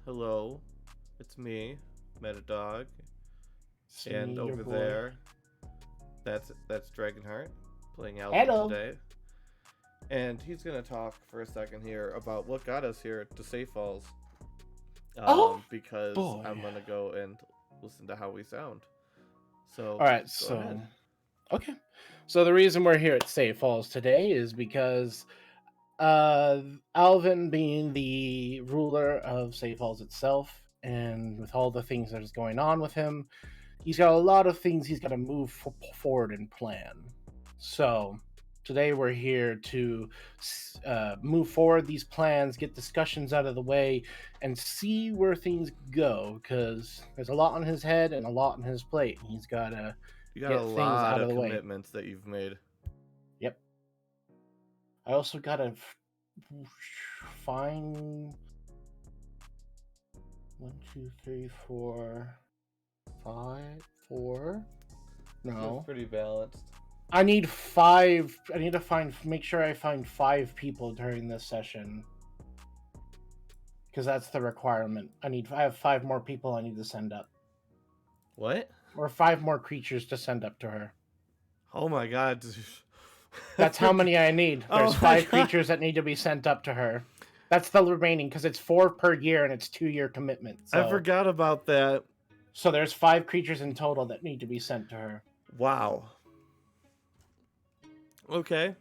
Hello, it's me, Metadog, It's and me, your over boy. there, that's Dragonheart playing Alvin Hello. today, and he's gonna talk for a second here about what got us here to Safe Falls, Oh because I'm boy. gonna go and listen to how we sound. So All right. go ahead. Okay. So the reason we're here at Safe Falls today is because uh, Alvin, being the ruler of Safe Falls itself, and with all the things that is going on with him, he's got a lot of things he's got to move forward and plan. So today we're here to move forward these plans, get discussions out of the way, and see where things go. Because there's a lot on his head and a lot on his plate. He's got to You got a get things lot out of of the way. commitments that you've made. Yep. I also got to find 4. Seems No. pretty balanced. I need 5. I need to make sure I find 5 people during this session. Because that's the requirement. I have 5 more people I need to send up. What? Or 5 more creatures to send up to her. Oh my God! I That's how forgot. many I need. There's Oh my 5 God! creatures that need to be sent up to her. That's the remaining, because it's 4 per year and it's 2-year commitment. I So forgot about that. there's 5 creatures in total that need to be sent to her. Wow. Okay.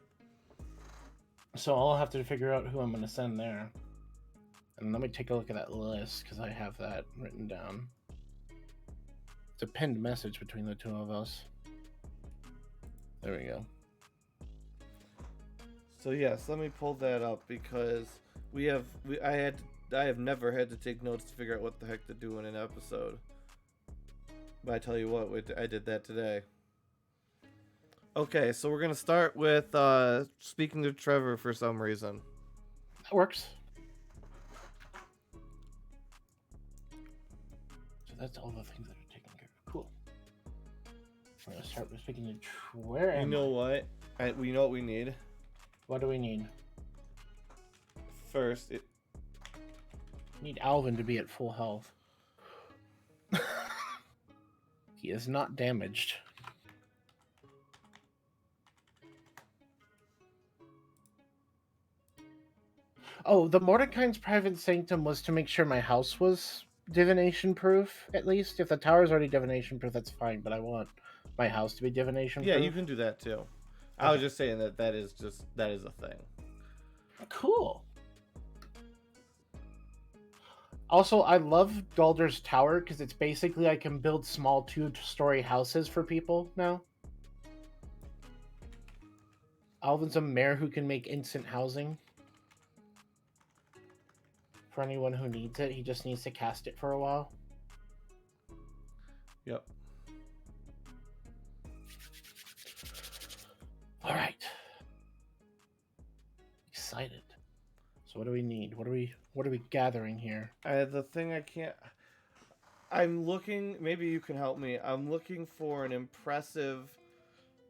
So I'll have to figure out who I'm going to send there. And let me take a look at that list, because I have that written down. It's a pinned message between the two of us. There we go. So yes, let me pull that up because I have never had to take notes to figure out what the heck to do in an episode. But I tell you what, I did that today. Okay, so we're gonna start with speaking to Trevor for some reason. That works. So that's all the things that are taken care of. Cool. We're gonna start with speaking to where am You know I? what? We know what we need. What do we need? First, We need Alvin to be at full health. He is not damaged. Oh, the Mordecai's private sanctum was to make sure my house was divination proof, at least. If the tower's already divination proof, that's fine, but I want my house to be divination yeah, you proof. can do that too. I was Okay. just saying that that is a thing. Cool. Also, I love Galder's Tower because it's basically I can build small 2-story houses for people now. Alvin's a mayor who can make instant housing for anyone who needs it. He just needs to cast it for a while. Yep. All right. Excited. So what do we need? What are we gathering here? The thing I can't. I'm looking. Maybe you can help me. I'm looking for an impressive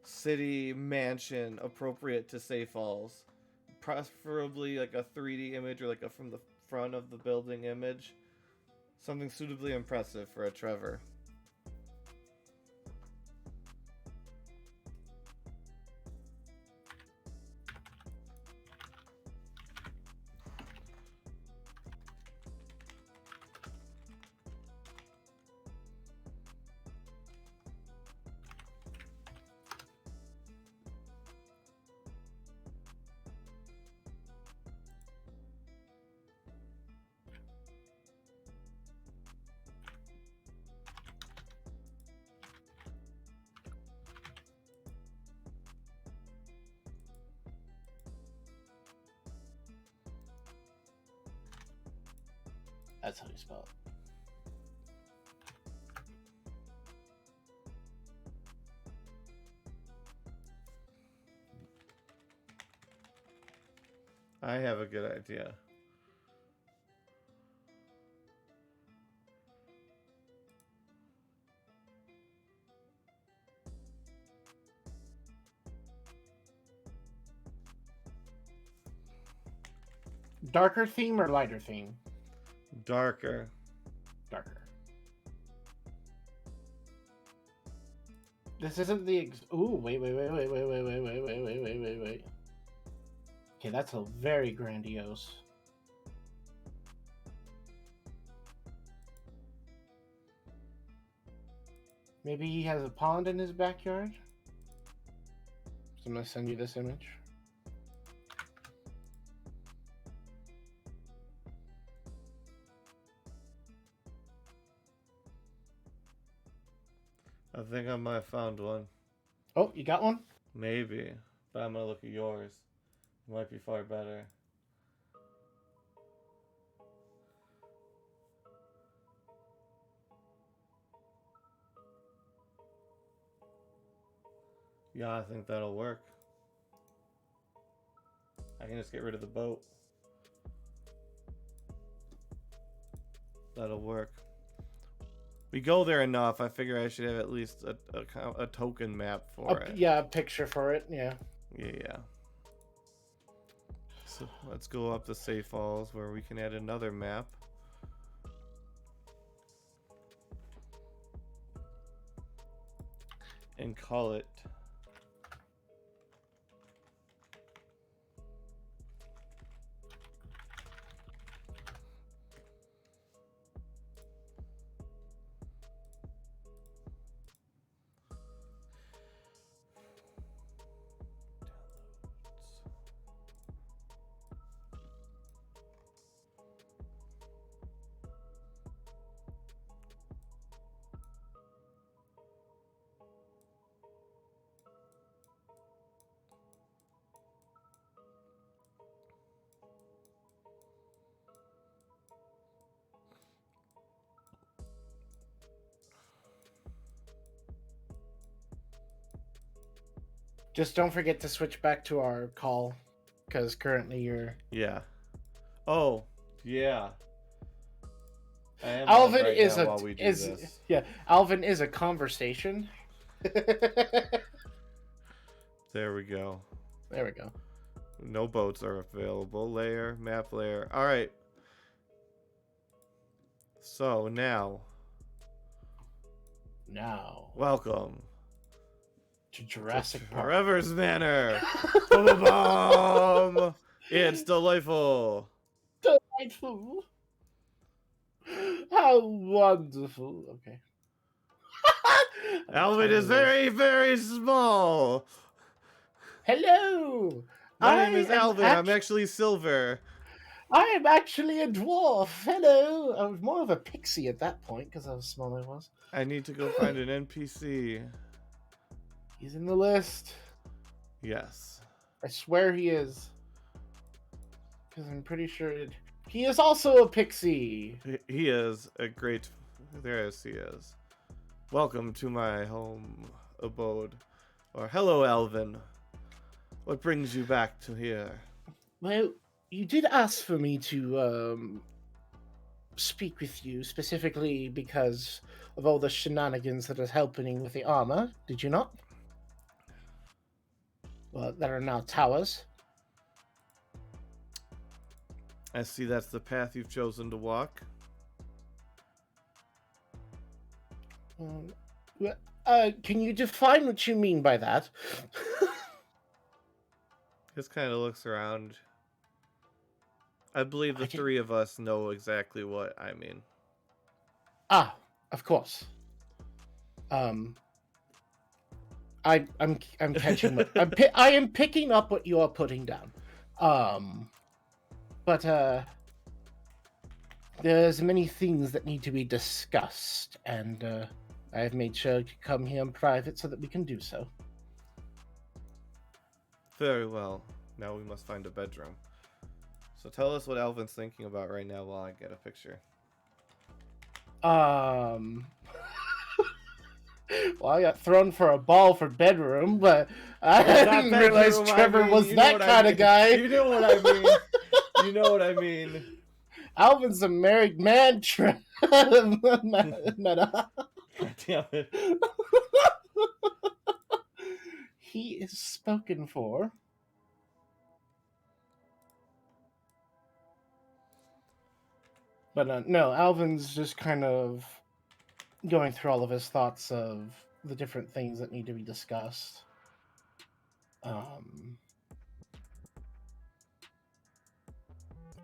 city mansion appropriate to Safe Falls, preferably like a 3D image or like a from the front of the building image, something suitably impressive for a Trevor. That's how you spell it. I have a good idea. Darker theme or lighter theme? Darker. Darker. This isn't the ooh, wait. Okay, that's a very grandiose. Maybe he has a pond in his backyard? So I'm gonna send you this image. I think I might have found one. Oh, you got one? Maybe. But I'm gonna look at yours. It might be far better. Yeah, I think that'll work. I can just get rid of the boat. That'll work. We go there enough. I figure I should have at least a token map for it. Yeah, a picture for it. Yeah. Yeah. So let's go up to Safe Falls where we can add another map. And call it Just don't forget to switch back to our call, because currently you're. Yeah. Oh, yeah. I am Alvin right is now a while we do is this. yeah. Alvin is a conversation. There we go. There we go. No boats are available. Layer, map layer. All right. So now, welcome to Jurassic Park. Trevor's Manor. Boom! It's delightful. Delightful. How wonderful. Okay. Alvin is very, very small. Hello. My name is Alvin. I'm actually silver. I am actually a dwarf. Hello. I was more of a pixie at that point because how small I was. I need to go find an NPC. He's in the list. Yes. I swear he is. Because I'm pretty sure he is also a pixie. He is a great... There he is. Welcome to my home abode. Or hello, Alvin. What brings you back to here? Well, you did ask for me to speak with you specifically because of all the shenanigans that is happening with the armor, did you not? Well, that are now towers. I see that's the path you've chosen to walk. Can you define what you mean by that? Just kind of looks around. I believe the three of us know exactly what I mean. Ah, of course. I'm catching what I am picking up what you are putting down. But there's many things that need to be discussed, and I have made sure to come here in private so that we can do so. Very well. Now we must find a bedroom. So tell us what Alvin's thinking about right now while I get a picture. Well, I got thrown for a ball for bedroom, but I didn't realize Trevor was that kind of guy. You know what I mean. You know what I mean. Alvin's a married man, Meta. God damn it. He is spoken for. But no, Alvin's just kind of going through all of his thoughts of the different things that need to be discussed. Um,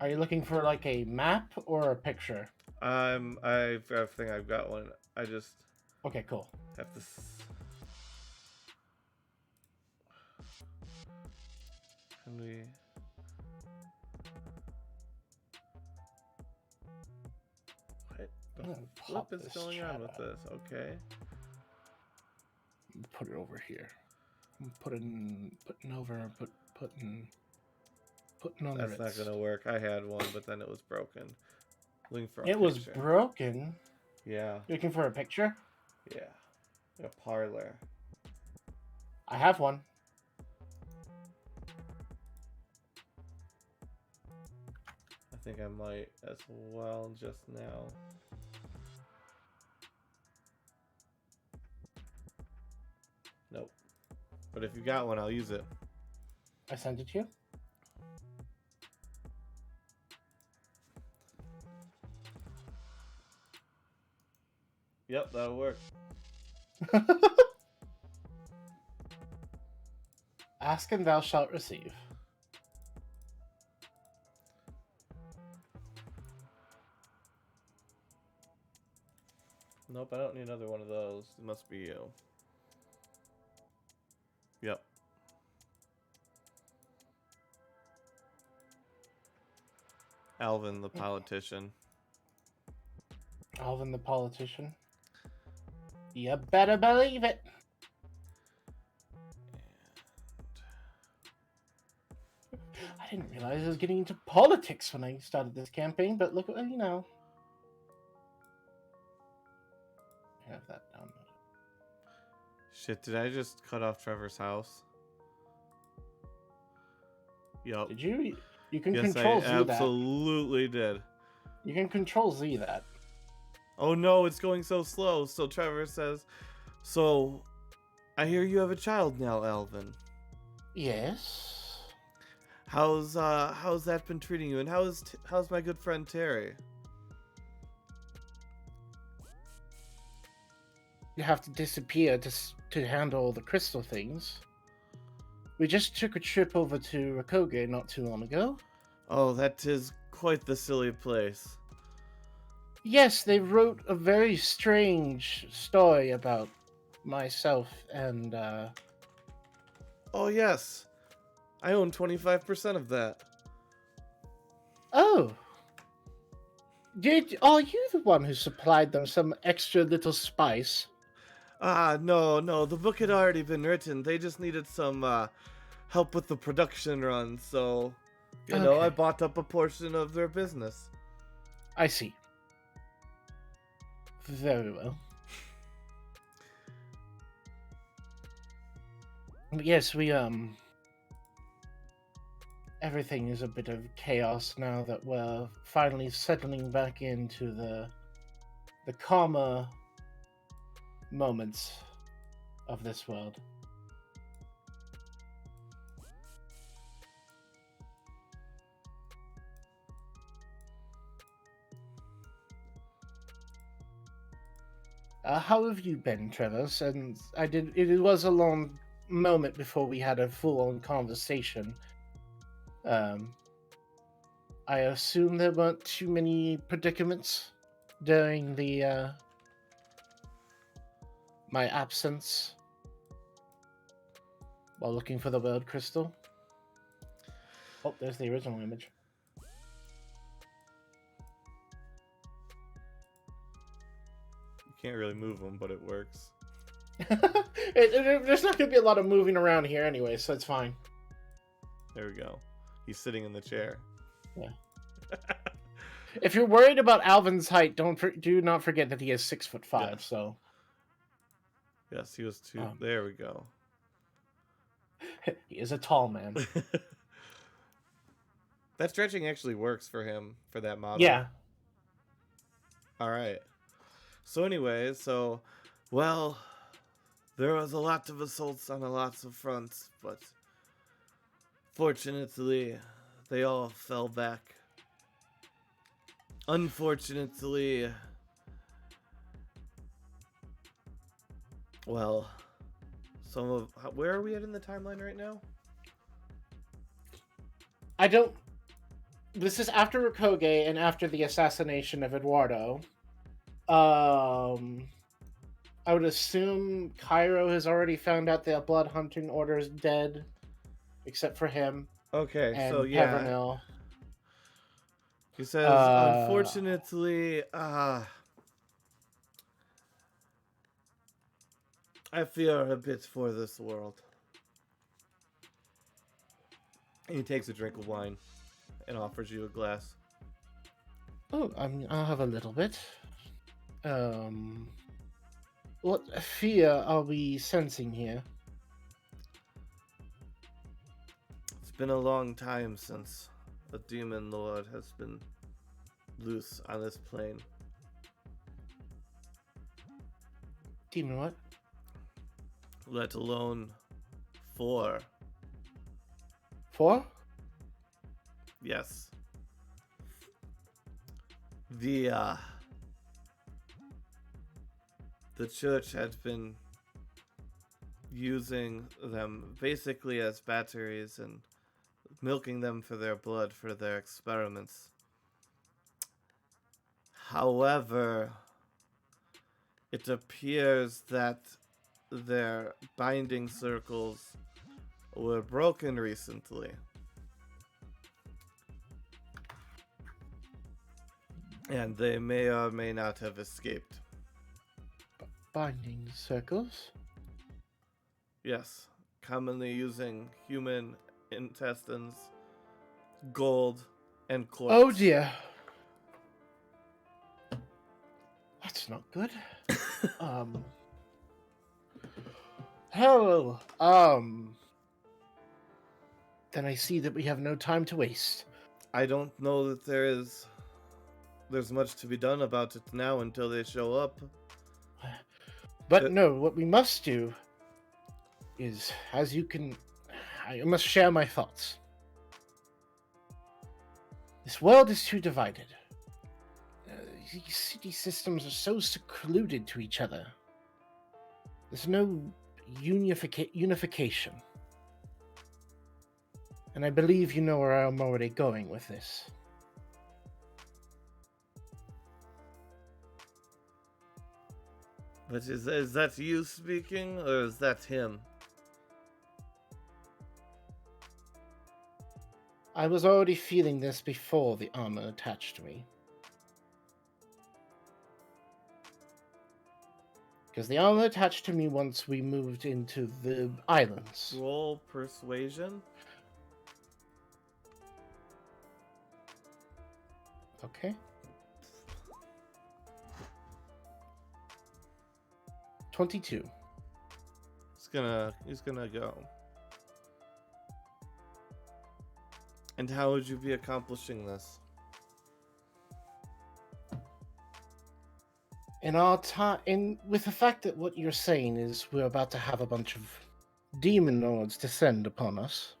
are you looking for like a map or a picture? I think I've got one. I just Okay, cool. have to. Can we? What the I'm gonna flip pop is this going on chat with out. this? Okay. Put it over here. Putting over. Putting on the That's not Ritz. gonna work. I had one, but then it was broken. Looking for a It was picture. broken. Yeah. You looking for a picture? Yeah. A parlor. I have one. I think I might as well just now. Nope. But if you got one, I'll use it. I sent it to you. Yep, that'll work. Ask and thou shalt receive. Nope, I don't need another one of those. It must be you. Yep. Alvin, the politician. Alvin the politician. You better believe it. I didn't realize I was getting into politics when I started this campaign, but look, I have that downloaded. Shit, did I just cut off Trevor's house? Yup. Did you? You can Yes, control I Z absolutely did. You can control Z that. Oh no, it's going so slow. So Trevor says, so I hear you have a child now, Alvin. Yes. How's that been treating you? And how's my good friend Terry? You have to disappear to handle the crystal things. We just took a trip over to Rakoge not too long ago. Oh, that is quite the silly place. Yes, they wrote a very strange story about myself and, Oh yes, I own 25% of that. Oh! Are you the one who supplied them some extra little spice? No, the book had already been written. They just needed some help with the production run, so you know, I Okay. bought up a portion of their business. I see. Very well. Yes, everything is a bit of chaos now that we're finally settling back into the calmer moments of this world. How have you been, Trevor? Since it was a long moment before we had a full-on conversation. I assume there weren't too many predicaments during the my absence while looking for the world crystal. Oh, there's the original image. You can't really move them, but it works. There's not going to be a lot of moving around here anyway, so it's fine. There we go. He's sitting in the chair. Yeah. If you're worried about Alvin's height, do not forget that he is 6'5". Yes. So. Yes, he was too. There we go. He is a tall man. That stretching actually works for him for that model. Yeah. All right. So anyway, well, there was a lot of assaults on a lots of fronts, but fortunately, they all fell back. Unfortunately, well, some of where are we at in the timeline right now? I don't. This is after Rakoge and after the assassination of Eduardo. I would assume Cairo has already found out the Blood Hunting Order is dead, except for him Okay, so and yeah, Pevernil. he says, Uh, unfortunately, I fear a bit for this world. And he takes a drink of wine and offers you a glass. I'll have a little bit. Um, what fear are we sensing here? It's been a long time since a demon lord has been loose on this plane. Demon what? Let alone 4. Four? Yes. The the church had been using them basically as batteries and milking them for their blood for their experiments. However, it appears that their binding circles were broken recently. And they may or may not have escaped. Binding circles? Yes, commonly using human intestines, gold, and quartz. Oh dear. That's not good. Hello. Then I see that we have no time to waste. I don't know that there's much to be done about it now until they show up. But no, what we must do is, as you can, I must share my thoughts. This world is too divided. These city systems are so secluded to each other. There's no unification. And I believe you know where I'm already going with this. But is that you speaking, or is that him? I was already feeling this before the armor attached me. Because the armor attached to me once we moved into the islands. Roll persuasion. Okay. 22. He's gonna go. And how would you be accomplishing this? In our time, with the fact that what you're saying is we're about to have a bunch of demon lords descend upon us.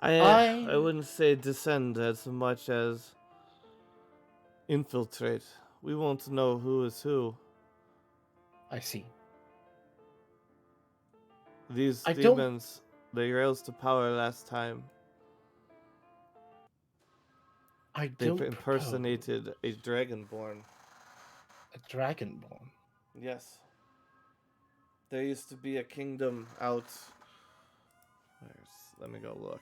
I wouldn't say descend as much as infiltrate. We won't know who is who. I see. These demons, they rose to power last time. They impersonated a dragonborn. A dragonborn? Yes. There used to be a kingdom out. Let me go look.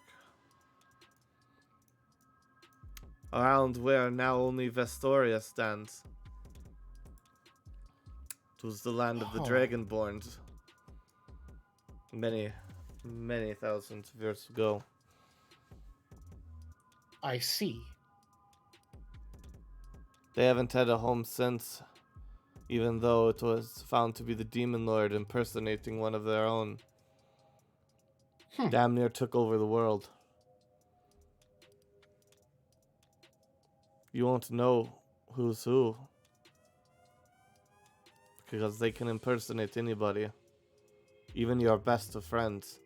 Around where now only Vestoria stands. It was the land of the Dragonborns. Many, many thousands of years ago. I see. They haven't had a home since, even though it was found to be the Demon Lord impersonating one of their own. Damn near took over the world. You won't know who's who, because they can impersonate anybody, even your best of friends.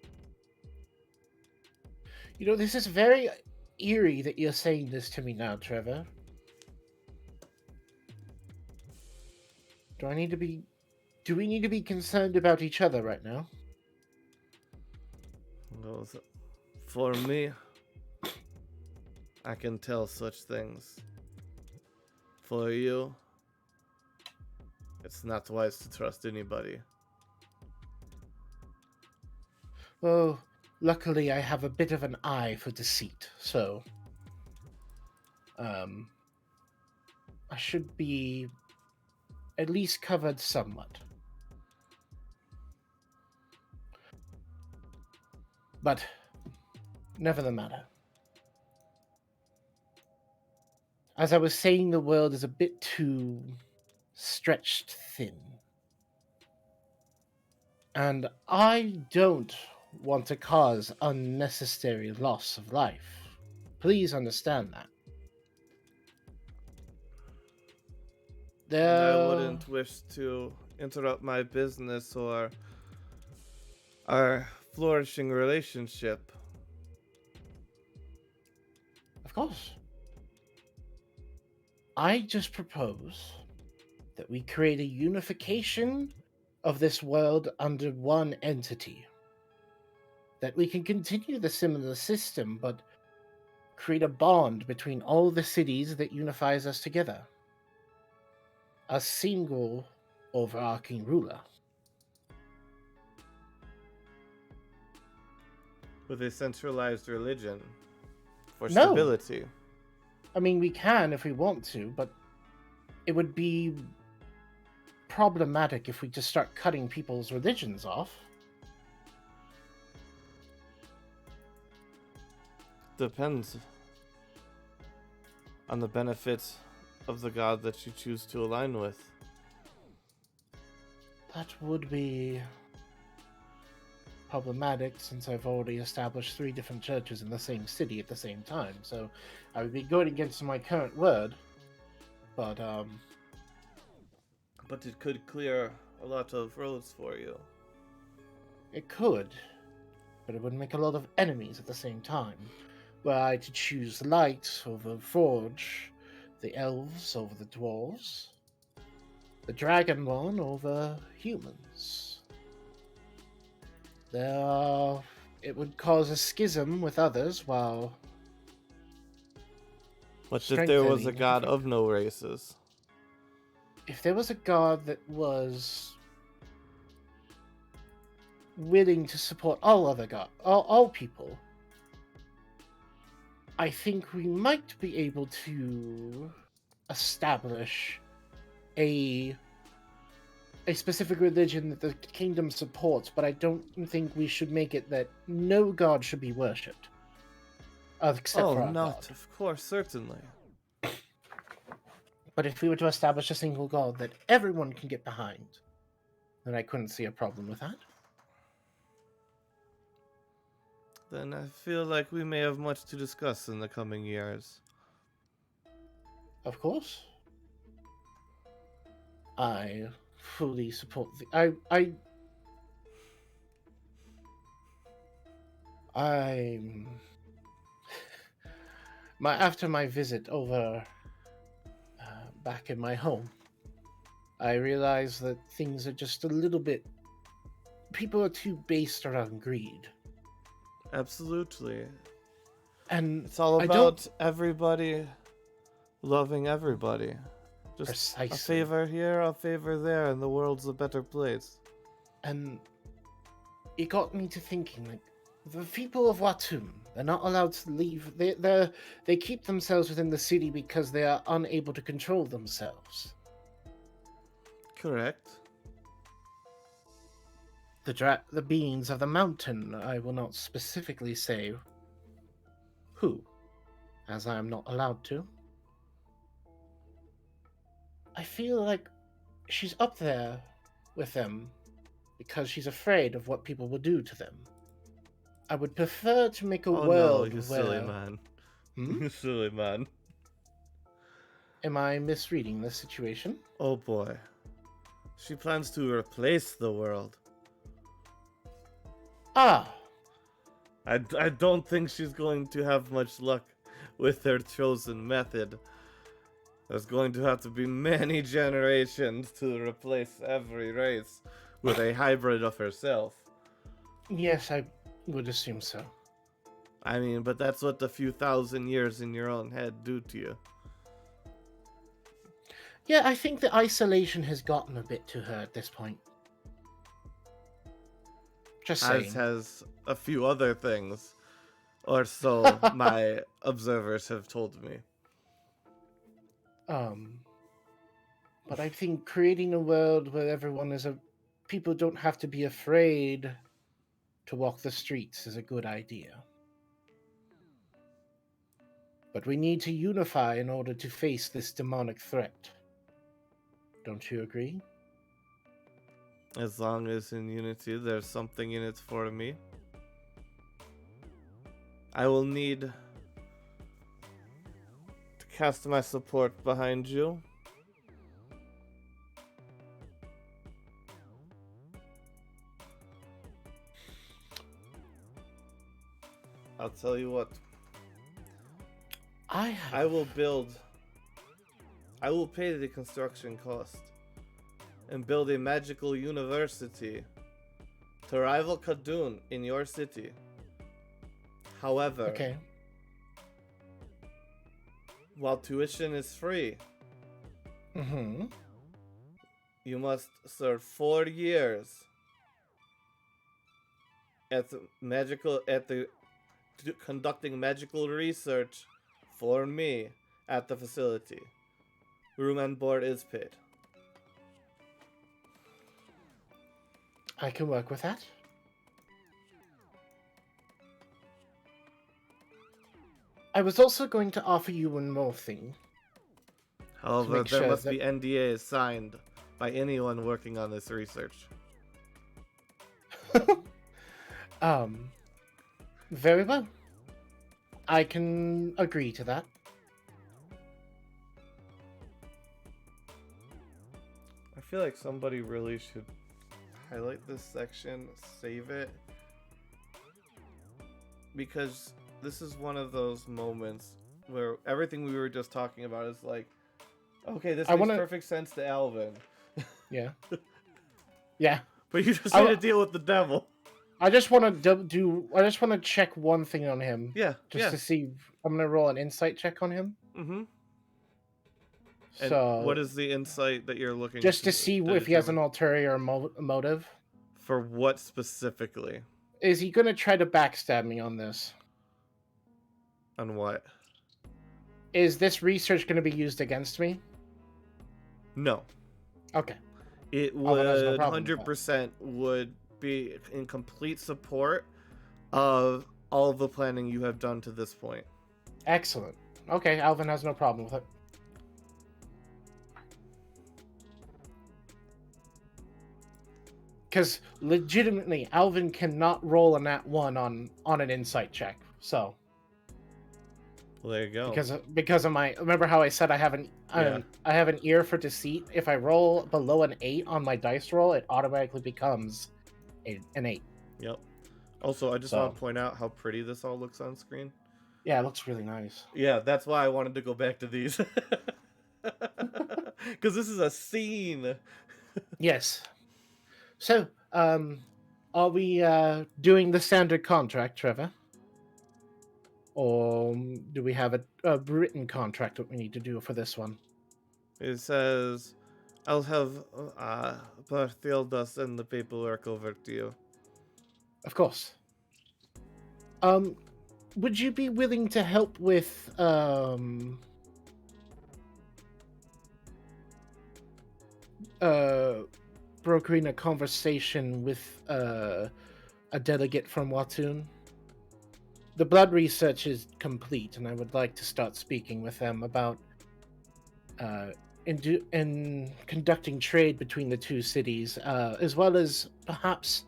You know, this is very eerie that you're saying this to me now, Trevor. Do I need to be. Do we need to be concerned about each other right now? Well, for me, I can tell such things. For you, it's not wise to trust anybody. Well, luckily I have a bit of an eye for deceit, so um, I should be at least covered somewhat. But never the matter. As I was saying, the world is a bit too stretched thin. And I don't want to cause unnecessary loss of life. Please understand that. And I There, wouldn't wish to interrupt my business or our flourishing relationship. of course, I just propose that we create a unification of this world under one entity. That we can continue the similar system, but create a bond between all the cities that unifies us together. A single overarching ruler. With a centralized religion for No, stability. I mean, we can if we want to, but it would be problematic if we just start cutting people's religions off. Depends on the benefits of the god that you choose to align with. That would be problematic since I've already established 3 different churches in the same city at the same time, so I would be going against my current word. But But it could clear a lot of roads for you. it could, but it would make a lot of enemies at the same time. Were I to choose light over forge, the elves over the dwarves, the dragonborn over humans. It would cause a schism with others while What if there was a strengthening god everything. of no races? If there was a god that was willing to support all other all people, I think we might be able to establish a specific religion that the kingdom supports, but I don't think we should make it that no god should be worshipped. Except Oh, for our not, god. of course, certainly. But if we were to establish a single god that everyone can get behind, then I couldn't see a problem with that. Then I feel like we may have much to discuss in the coming years. Of course. I fully support the I'm after my visit over back in my home, I realized that things are just a little bit. People are too based around greed, Absolutely. and It's all I don't about everybody loving everybody. Just precisely. a favor here, a favor there, and the world's a better place. And it got me to thinking, like, the people of Watum, they're not allowed to leave. They keep themselves within the city because they are unable to control themselves. Correct. The beings of the mountain, I will not specifically say who, as I am not allowed to. I feel like she's up there with them because she's afraid of what people will do to them. I would prefer to make a Oh no, world you where... silly man. Hmm? You silly man. Am I misreading the situation? Oh boy. She plans to replace the world. Ah, I don't think she's going to have much luck with their chosen method. There's going to have to be many generations to replace every race with a hybrid of herself. Yes, I would assume so. I mean, but that's what the few thousand years in your own head do to you. Yeah, I think the isolation has gotten a bit to her at this point. Just As saying. has a few other things, or so my observers have told me. But I think creating a world where people don't have to be afraid to walk the streets is a good idea. But we need to unify in order to face this demonic threat. Don't you agree? As long as in unity there's something in it for me. I will need to cast my support behind you. I'll tell you what. I will pay the construction cost and build a magical university to rival Kadun in your city. However, Okay. while tuition is free, Mm-hmm. you must serve 4 years at conducting magical research for me at the facility. Room and board is paid. I can work with that. I was also going to offer you one more thing. However, make there sure must that- be NDAs signed by anyone working on this research. Very well. I can agree to that. I feel like somebody really should highlight this section, save it, because this is one of those moments where everything we were just talking about is like, okay, this makes perfect sense to Alvin. Yeah. Yeah. But you just need to deal with the devil. I just want to I just want to check one thing on him. Yeah. To see. I'm gonna roll an insight check on him. Mm-hmm. So and what is the insight that you're looking? Just to see if he has an ulterior motive. For what specifically? Is he gonna try to backstab me on this? On what? Is this research gonna be used against me? No. Okay. It would 100% would be in complete support of all of the planning you have done to this point. Excellent. Okay, Alvin has no problem with it. Because legitimately, Alvin cannot roll a nat 1 on an insight check. So. Well, there you go. Because of my, remember how I said I have an ear for deceit. If I roll below an 8 on my dice roll, it automatically becomes an 8. Yep. Also, I just want to point out how pretty this all looks on screen. Yeah, it looks really nice. Yeah, that's why I wanted to go back to these. Because this is a scene. Yes. So, are we doing the standard contract, Trevor? Or do we have a written contract that we need to do for this one? It says, I'll have Barthilda send the paperwork over to you. Of course. Would you be willing to help with brokering a conversation with a delegate from Watun? The blood research is complete, and I would like to start speaking with them about in conducting trade between the two cities, as well as perhaps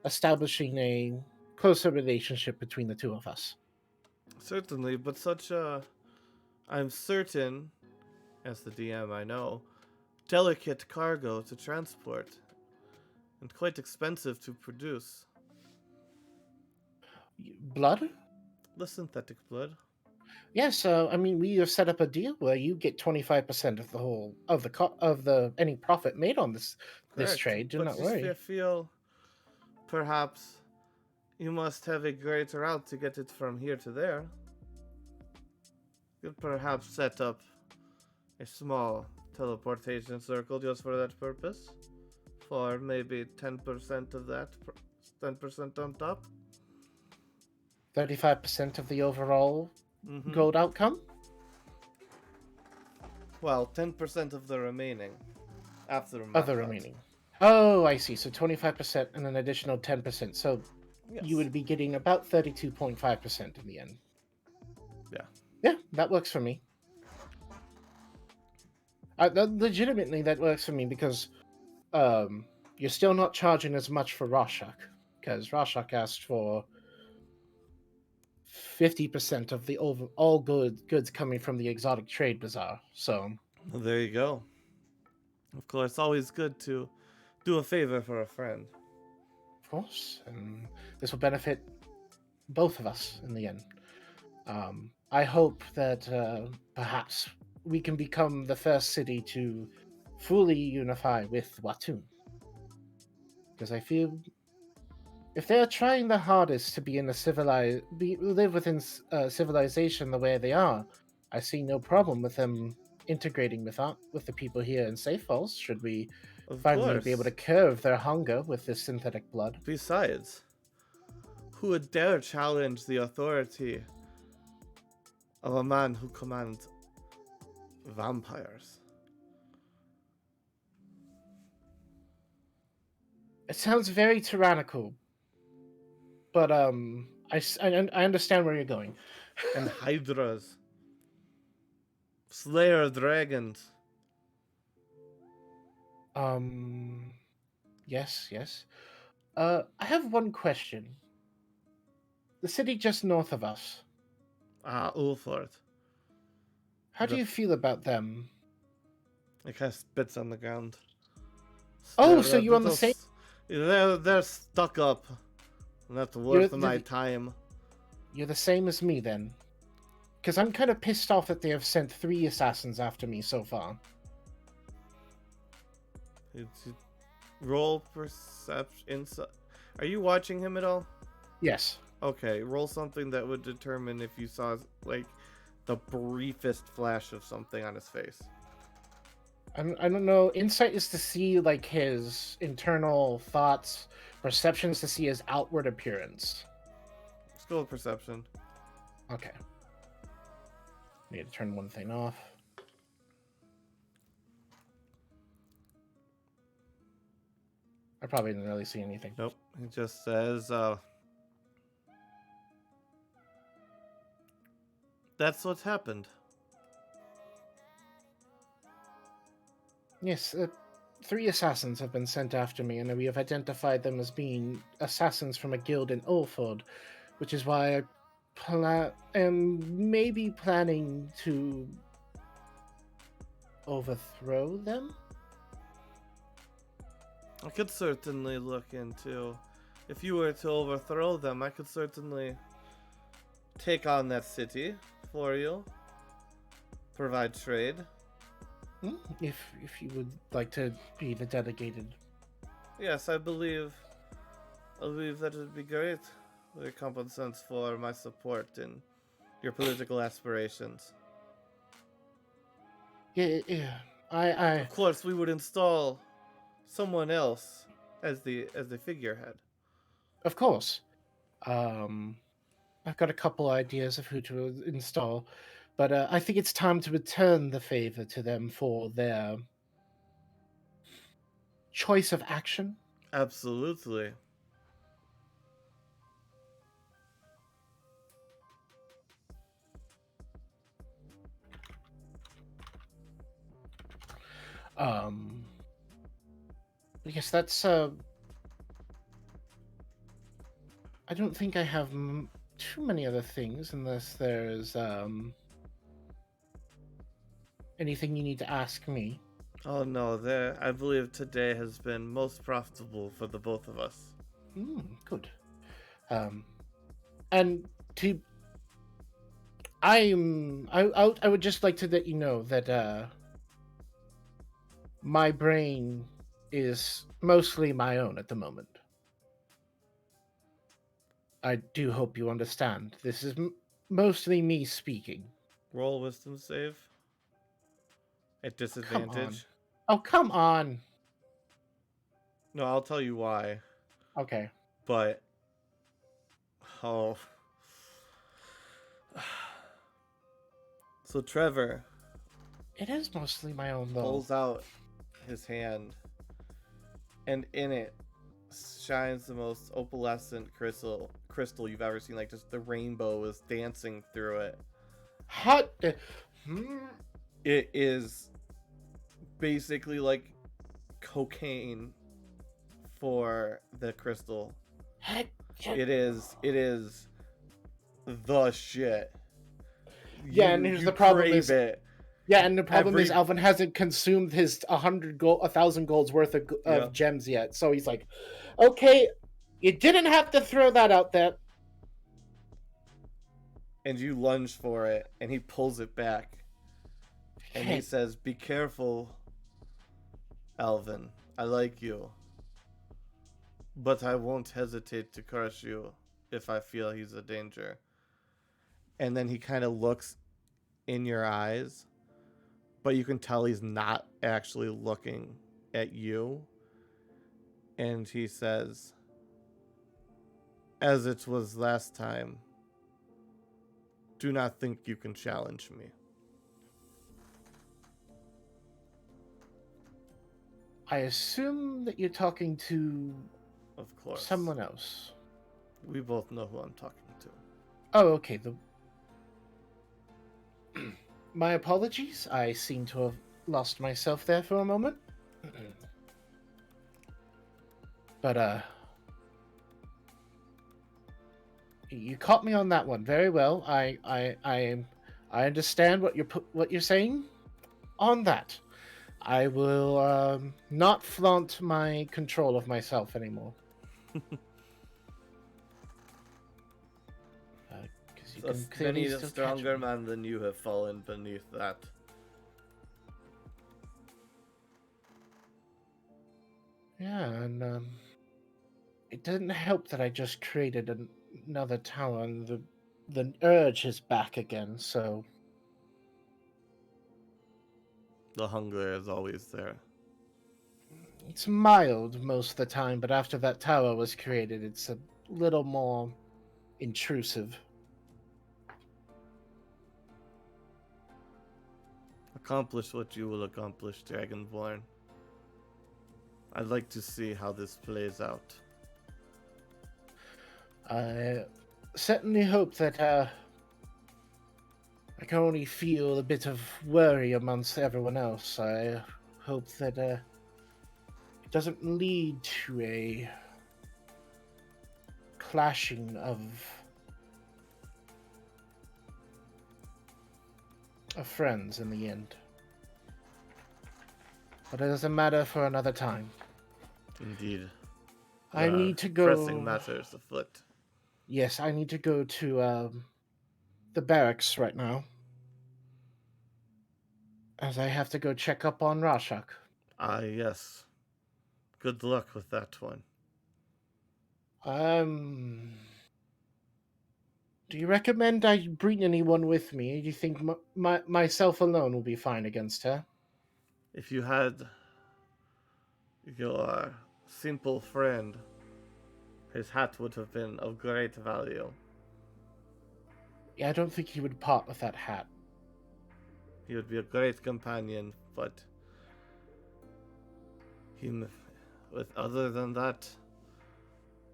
establishing a closer relationship between the two of us. Certainly, but such I'm certain, as the DM I know, delicate cargo to transport, and quite expensive to produce. Blood? The synthetic blood. Yes, I mean, we have set up a deal where you get 25% of the whole of the any profit made on this Correct. trade. Do But not just I worry. feel perhaps you must have a great route to get it from here to there. You could perhaps set up a small teleportation circle just for that purpose. For maybe 10% of that, 10% on top. 35% of the overall Mm-hmm. gold outcome. Well, 10% of the remaining after Of my the cut. remaining. Oh, I see. So 25% and an additional 10%. So you Yes. would be getting about 32.5% in the end. Yeah. Yeah, that works for me. Legitimately, that works for me because you're still not charging as much for Rorschach because Rorschach asked for 50% of the all goods coming from the exotic trade bazaar. So, Well, there you go. Of course, always good to do a favor for a friend. of course, and this will benefit both of us in the end. I hope that perhaps we can become the first city to fully unify with Watun. Because I feel if they're trying their hardest to be in a live within civilization the way they are, I see no problem with them integrating with the people here in Safe Falls. Should we Of finally be able to course. curb their hunger with this synthetic blood? Besides, who would dare challenge the authority of a man who commands vampires? It sounds very tyrannical, but I understand where you're going. And hydras, slayer dragons. Um, yes, yes. I have one question. The city just north of us. Ah, Ulford. How do The you feel about them? it kind of spits on the ground. Oh, so you're on the same. They're stuck up. Not You're worth my the, time. you're the same as me then, because I'm kind of pissed off that they have sent 3 assassins after me so far. It's, roll perception. Are you watching him at all? Yes. Okay, roll something that would determine if you saw like the briefest flash of something on his face. I don't know. Insight is to see like his internal thoughts. Perception is to see his outward appearance. Let's go with perception. Okay. Need to turn one thing off. I probably didn't really see anything. Nope. It just says, that's what's happened. Yes, 3 assassins have been sent after me, and we have identified them as being assassins from a guild in Ulford, which is why I am maybe planning to overthrow them. I could certainly look into. If you were to overthrow them, I could certainly take on that city for you. Provide trade. If you would like to be the delegated. Yes, I believe that would be great. Recompense for my support in your political aspirations. Yeah. I Of course, we would install someone else as the figurehead. of course. Um, I've got a couple ideas of who to install, but I think it's time to return the favor to them for their choice of action. Absolutely. Um, because that's I don't think I have too many other things unless there's anything you need to ask me. Oh no, there. I believe today has been most profitable for the both of us. Good. And to I would just like to let you know that my brain is mostly my own at the moment. I do hope you understand. This is mostly me speaking. Roll wisdom save at Come on. disadvantage. Oh, come on. No, I'll tell you why. Okay. But oh, so Trevor It is mostly my own, though. pulls out his hand, and in it shines the most opalescent crystal you've ever seen. Like just the rainbow is dancing through it. Hot. It is basically like cocaine for the crystal. It is the shit. Yeah, and here's You the problem crave is, it. yeah, and the problem is Every Alvin hasn't consumed his 1,000 golds worth of yeah. gems yet. So he's like, okay, you didn't have to throw that out there. And you lunge for it, and he pulls it back. And he says, "Be careful, Alvin. I like you. But I won't hesitate to crush you if I feel he's a danger." And then he kind of looks in your eyes, but you can tell he's not actually looking at you. And he says, "As it was last time, do not think you can challenge me." I assume that you're talking to Of course. someone else. We both know who I'm talking to. Oh, okay. My apologies. I seem to have lost myself there for a moment. But you caught me on that one very well. I understand what you're saying. On that, I will not flaunt my control of myself anymore. Because you can clearly Many a still stronger catch me. man than you have fallen beneath that. Yeah, and it didn't help that I just created another tower, and the urge is back again. So The hunger is always there. it's mild most of the time, but after that tower was created, it's a little more intrusive. Accomplish what you will accomplish, Dragonborn. I'd like to see how this plays out. I certainly hope that I can only feel a bit of worry amongst everyone else. I hope that it doesn't lead to a clashing of friends in the end. But it doesn't matter for another time. Indeed. I need to go. Pressing matters afoot. Yes, I need to go to the barracks right now, as I have to go check up on Rashak. Ah, yes. Good luck with that one. Do you recommend I bring anyone with me? Do you think myself alone will be fine against her? If you had your simple friend, his hat would have been of great value. Yeah, I don't think he would part with that hat. He would be a great companion, but other than that,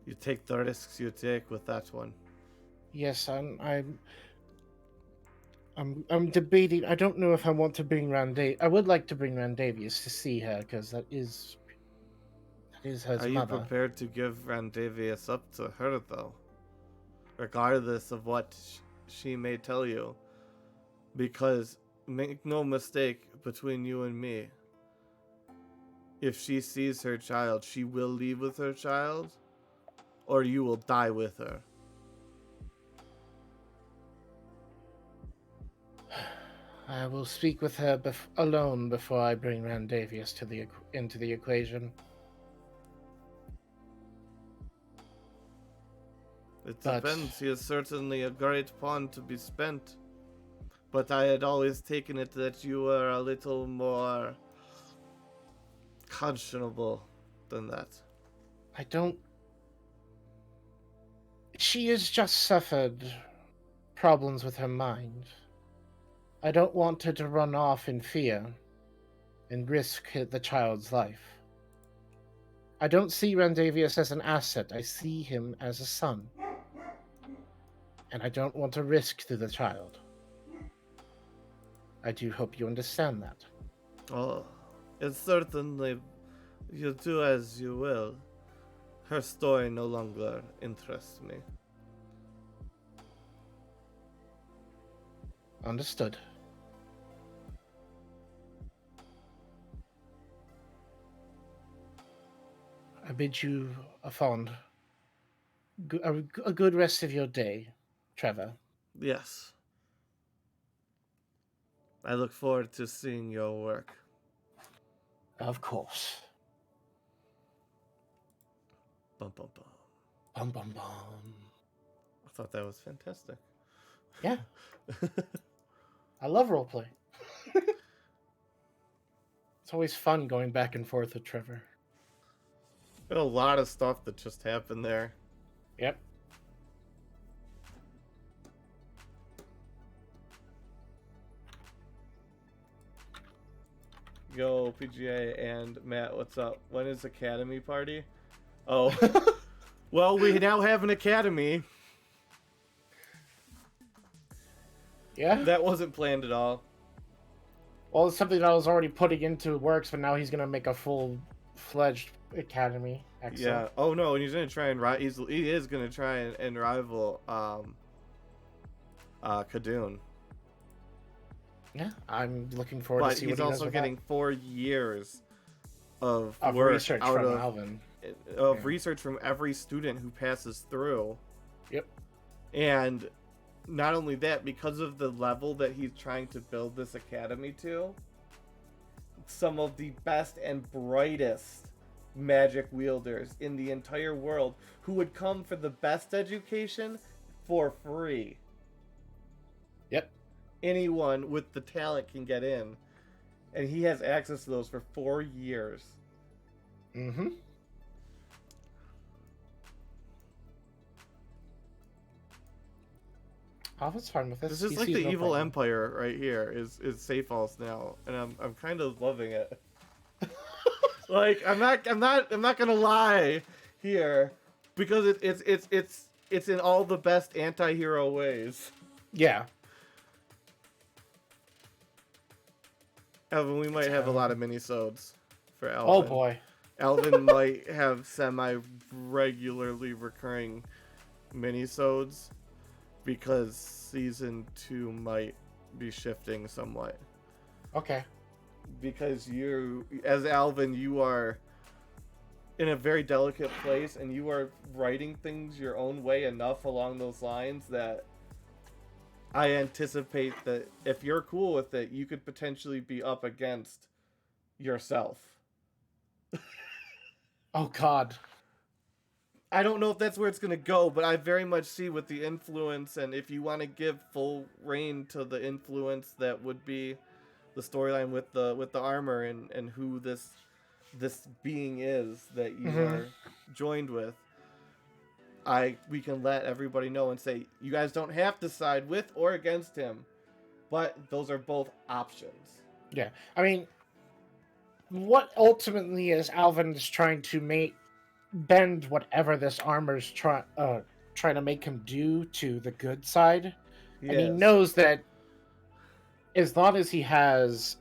you take the risks you take with that one. Yes, I'm debating. I don't know if I want to bring I would like to bring Randavius to see her, because that is her Are you mother. prepared to give Randavius up to her, though? Regardless of what she may tell you. Because, make no mistake, between you and me, if she sees her child, she will leave with her child, or you will die with her. I will speak with her alone before I bring Randavius into the equation. It But depends. He is certainly a great pawn to be spent. But I had always taken it that you were a little more conscionable than that. I don't. She has just suffered problems with her mind. I don't want her to run off in fear and risk the child's life. I don't see Randavius as an asset. I see him as a son. And I don't want to risk to the child. I do hope you understand that. Oh, it's certainly you do as you will. Her story no longer interests me. Understood. I bid you a good rest of your day, Trevor. Yes. I look forward to seeing your work. Of course. Bum bum bum. Bum bum bum. I thought that was fantastic. Yeah. I love roleplay. It's always fun going back and forth with Trevor. There's a lot of stuff that just happened there. Yep. Yo, PGA and Matt, what's up? When is Academy party? Oh. Well, we now have an Academy. Yeah? That wasn't planned at all. Well, it's something that I was already putting into works, but now he's going to make a full-fledged academy. Excellent. Yeah. Oh no, and he's gonna try and he is gonna try and rival Kadoon. Yeah, I'm looking forward But to see what he's he does also with getting 4 years of that. work Research out from of Alvin. research from every student who passes through. Yep. And not only that, because of the level that he's trying to build this academy to, some of the best and brightest magic wielders in the entire world who would come for the best education for free. Yep. Anyone with the talent can get in. And he has access to those for 4 years. Mm-hmm. Alvin's fine with this. This is He like sees the no evil problem. empire right here is Safe Falls now, and I'm kind of loving it. Like I'm not gonna lie here, because it's in all the best anti-hero ways. Yeah. Alvin, we might have a lot of mini-sodes for Alvin. Oh boy. Alvin might have semi-regularly recurring mini-sodes because season 2 might be shifting somewhat. Okay. Because you, as Alvin, you are in a very delicate place, and you are writing things your own way enough along those lines that I anticipate that if you're cool with it, you could potentially be up against yourself. Oh God. I don't know if that's where it's gonna go, but I very much see with the influence, and if you want to give full reign to the influence that would be the storyline with the armor and who this being is that you are joined with, we can let everybody know and say you guys don't have to side with or against him, but those are both options. Yeah. I mean, what ultimately is Alvin is trying to bend whatever this armor's trying to make him do to the good side, and he knows that as long as he has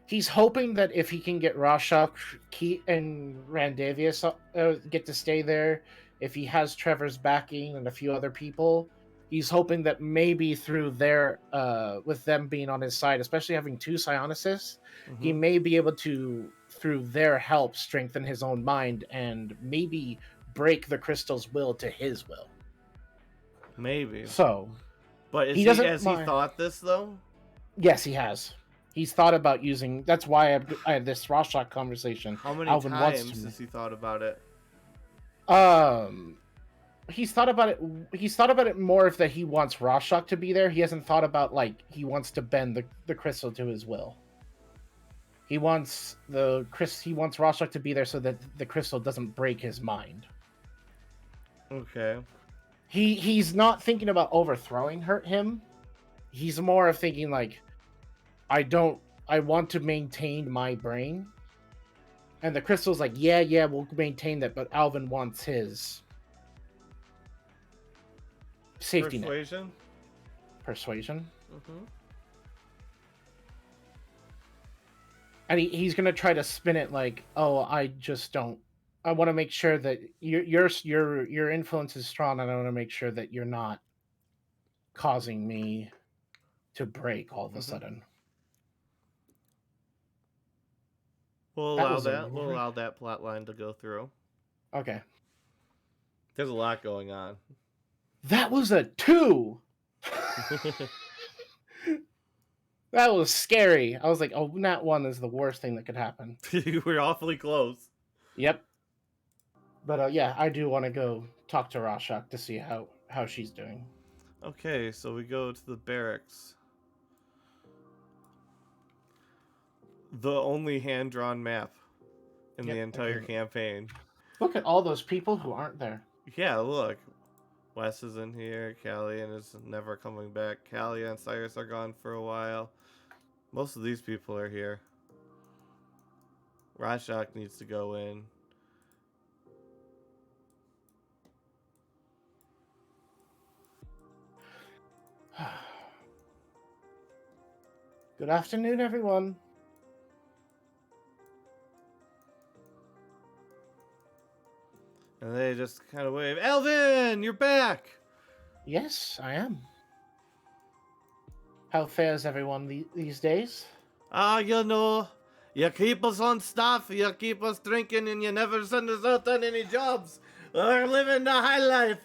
he's hoping that if he can get Rorschach, Keat, and Randavius get to stay there, if he has Trevor's backing and a few other people, he's hoping that maybe through their with them being on his side, especially having 2 psionicists, he may be able to, through their help, strengthen his own mind and maybe break the crystal's will to his will. Maybe. So, But He doesn't has he mind. thought this though? Yes, he has. He's thought about using. That's why I had this Rorschach conversation. How many Alvin wants times to. has he thought about it? He's thought about it. He's thought about it more if that he wants Rorschach to be there. He hasn't thought about like he wants to bend the crystal to his will. He wants He wants Rorschach to be there so that the crystal doesn't break his mind. Okay. He's not thinking about overthrowing him. He's more of thinking like, I want to maintain my brain. And the crystal's like, yeah, we'll maintain that, but Alvin wants his safety Persuasion? net. Persuasion. Mm-hmm. And he's gonna try to spin it like, oh, I want to make sure that your influence is strong, and I want to make sure that you're not causing me to break all of a sudden. We'll allow that. We'll allow that plot line to go through. Okay. There's a lot going on. That was a 2. That was scary. I was like, oh, nat 1 is the worst thing that could happen. You were awfully close. Yep. But yeah, I do want to go talk to Rorschach to see how she's doing. Okay, so we go to the barracks. The only hand-drawn map in the entire campaign. Look at all those people who aren't there. Yeah, look. Wes is in here. Callian is never coming back. Callie and Cyrus are gone for a while. Most of these people are here. Rorschach needs to go in. Good afternoon, everyone. And they just kind of wave, Alvin, you're back! Yes, I am. How fares everyone these days? You keep us on staff, you keep us drinking, and you never send us out on any jobs. We're living the high life.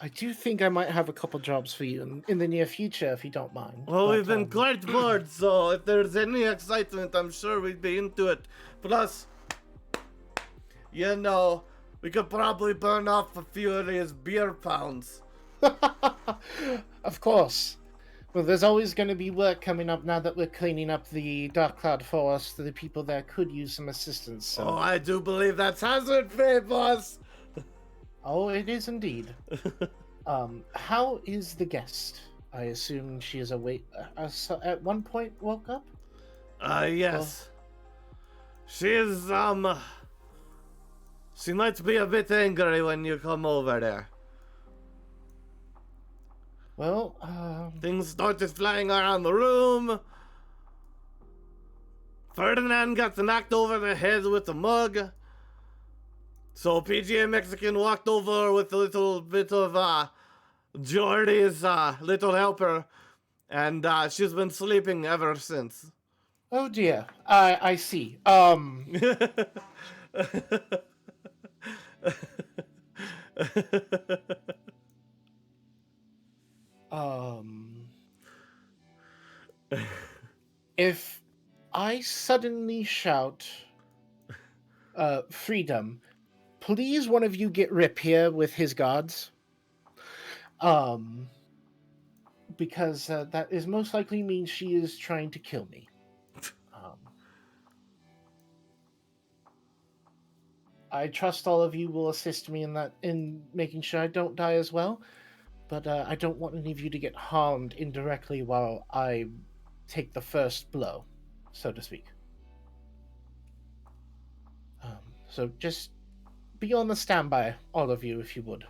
I do think I might have a couple jobs for you in the near future, if you don't mind. Well, we've been quite bored, so if there's any excitement, I'm sure we'd be into it. Plus, we could probably burn off a few of these beer pounds. Of course. Well, there's always going to be work coming up now that we're cleaning up the Dark Cloud Forest. The people there could use some assistance. So. Oh, I do believe that's hazard pay, boss. Oh, it is indeed. How is the guest? I assume she is awake. At one point woke up? Yes. She is, she might be a bit angry when you come over there. Well, things started flying around the room. Ferdinand got knocked over the head with a mug. So PGA Mexican walked over with a little bit of Jordy's little helper, and she's been sleeping ever since. Oh dear, I see. If I suddenly shout, freedom, please one of you get Rip here with his guards. Because that is most likely means she is trying to kill me. I trust all of you will assist me in making sure I don't die as well, but I don't want any of you to get harmed indirectly while I take the first blow, so to speak. So just be on the standby, all of you, if you would.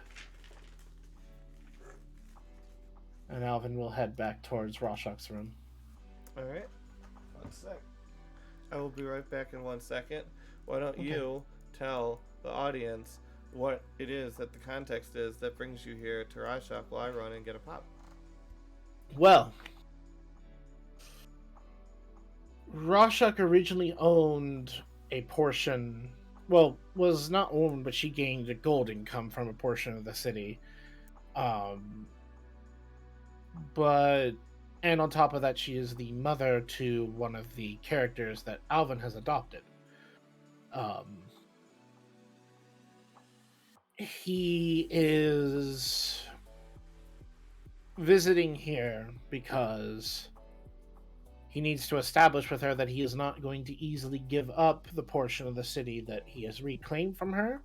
And Alvin will head back towards Rorschach's room. Alright. 1 sec. I will be right back in 1 second. Why don't you tell the audience what it is that the context is that brings you here to Rorschach while I run and get a pop? Well, Rorschach originally owned a portion... Well, was not owned, but she gained a gold income from a portion of the city. but and on top of that, she is the mother to one of the characters that Alvin has adopted. Um, he is visiting here because he needs to establish with her that he is not going to easily give up the portion of the city that he has reclaimed from her.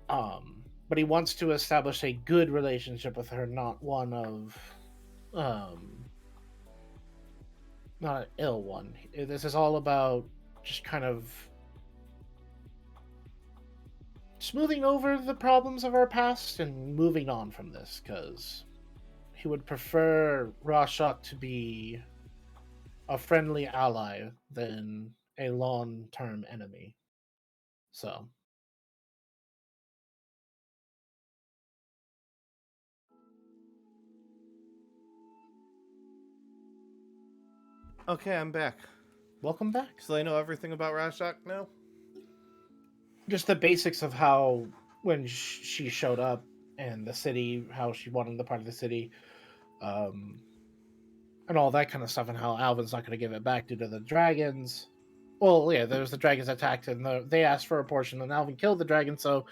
But he wants to establish a good relationship with her, not one of um not an ill one. This is all about just kind of smoothing over the problems of our past and moving on from this, because he would prefer Rashok to be a friendly ally than a long-term enemy. So, Okay, I'm back. welcome back. So I know everything about Rashok now? Just the basics of how when she showed up and the city, how she wanted the part of the city, um, and all that kind of stuff, and how Alvin's not going to give it back due to the dragons. Well, yeah, there was the dragons attacked, and they asked for a portion, and Alvin killed the dragon, so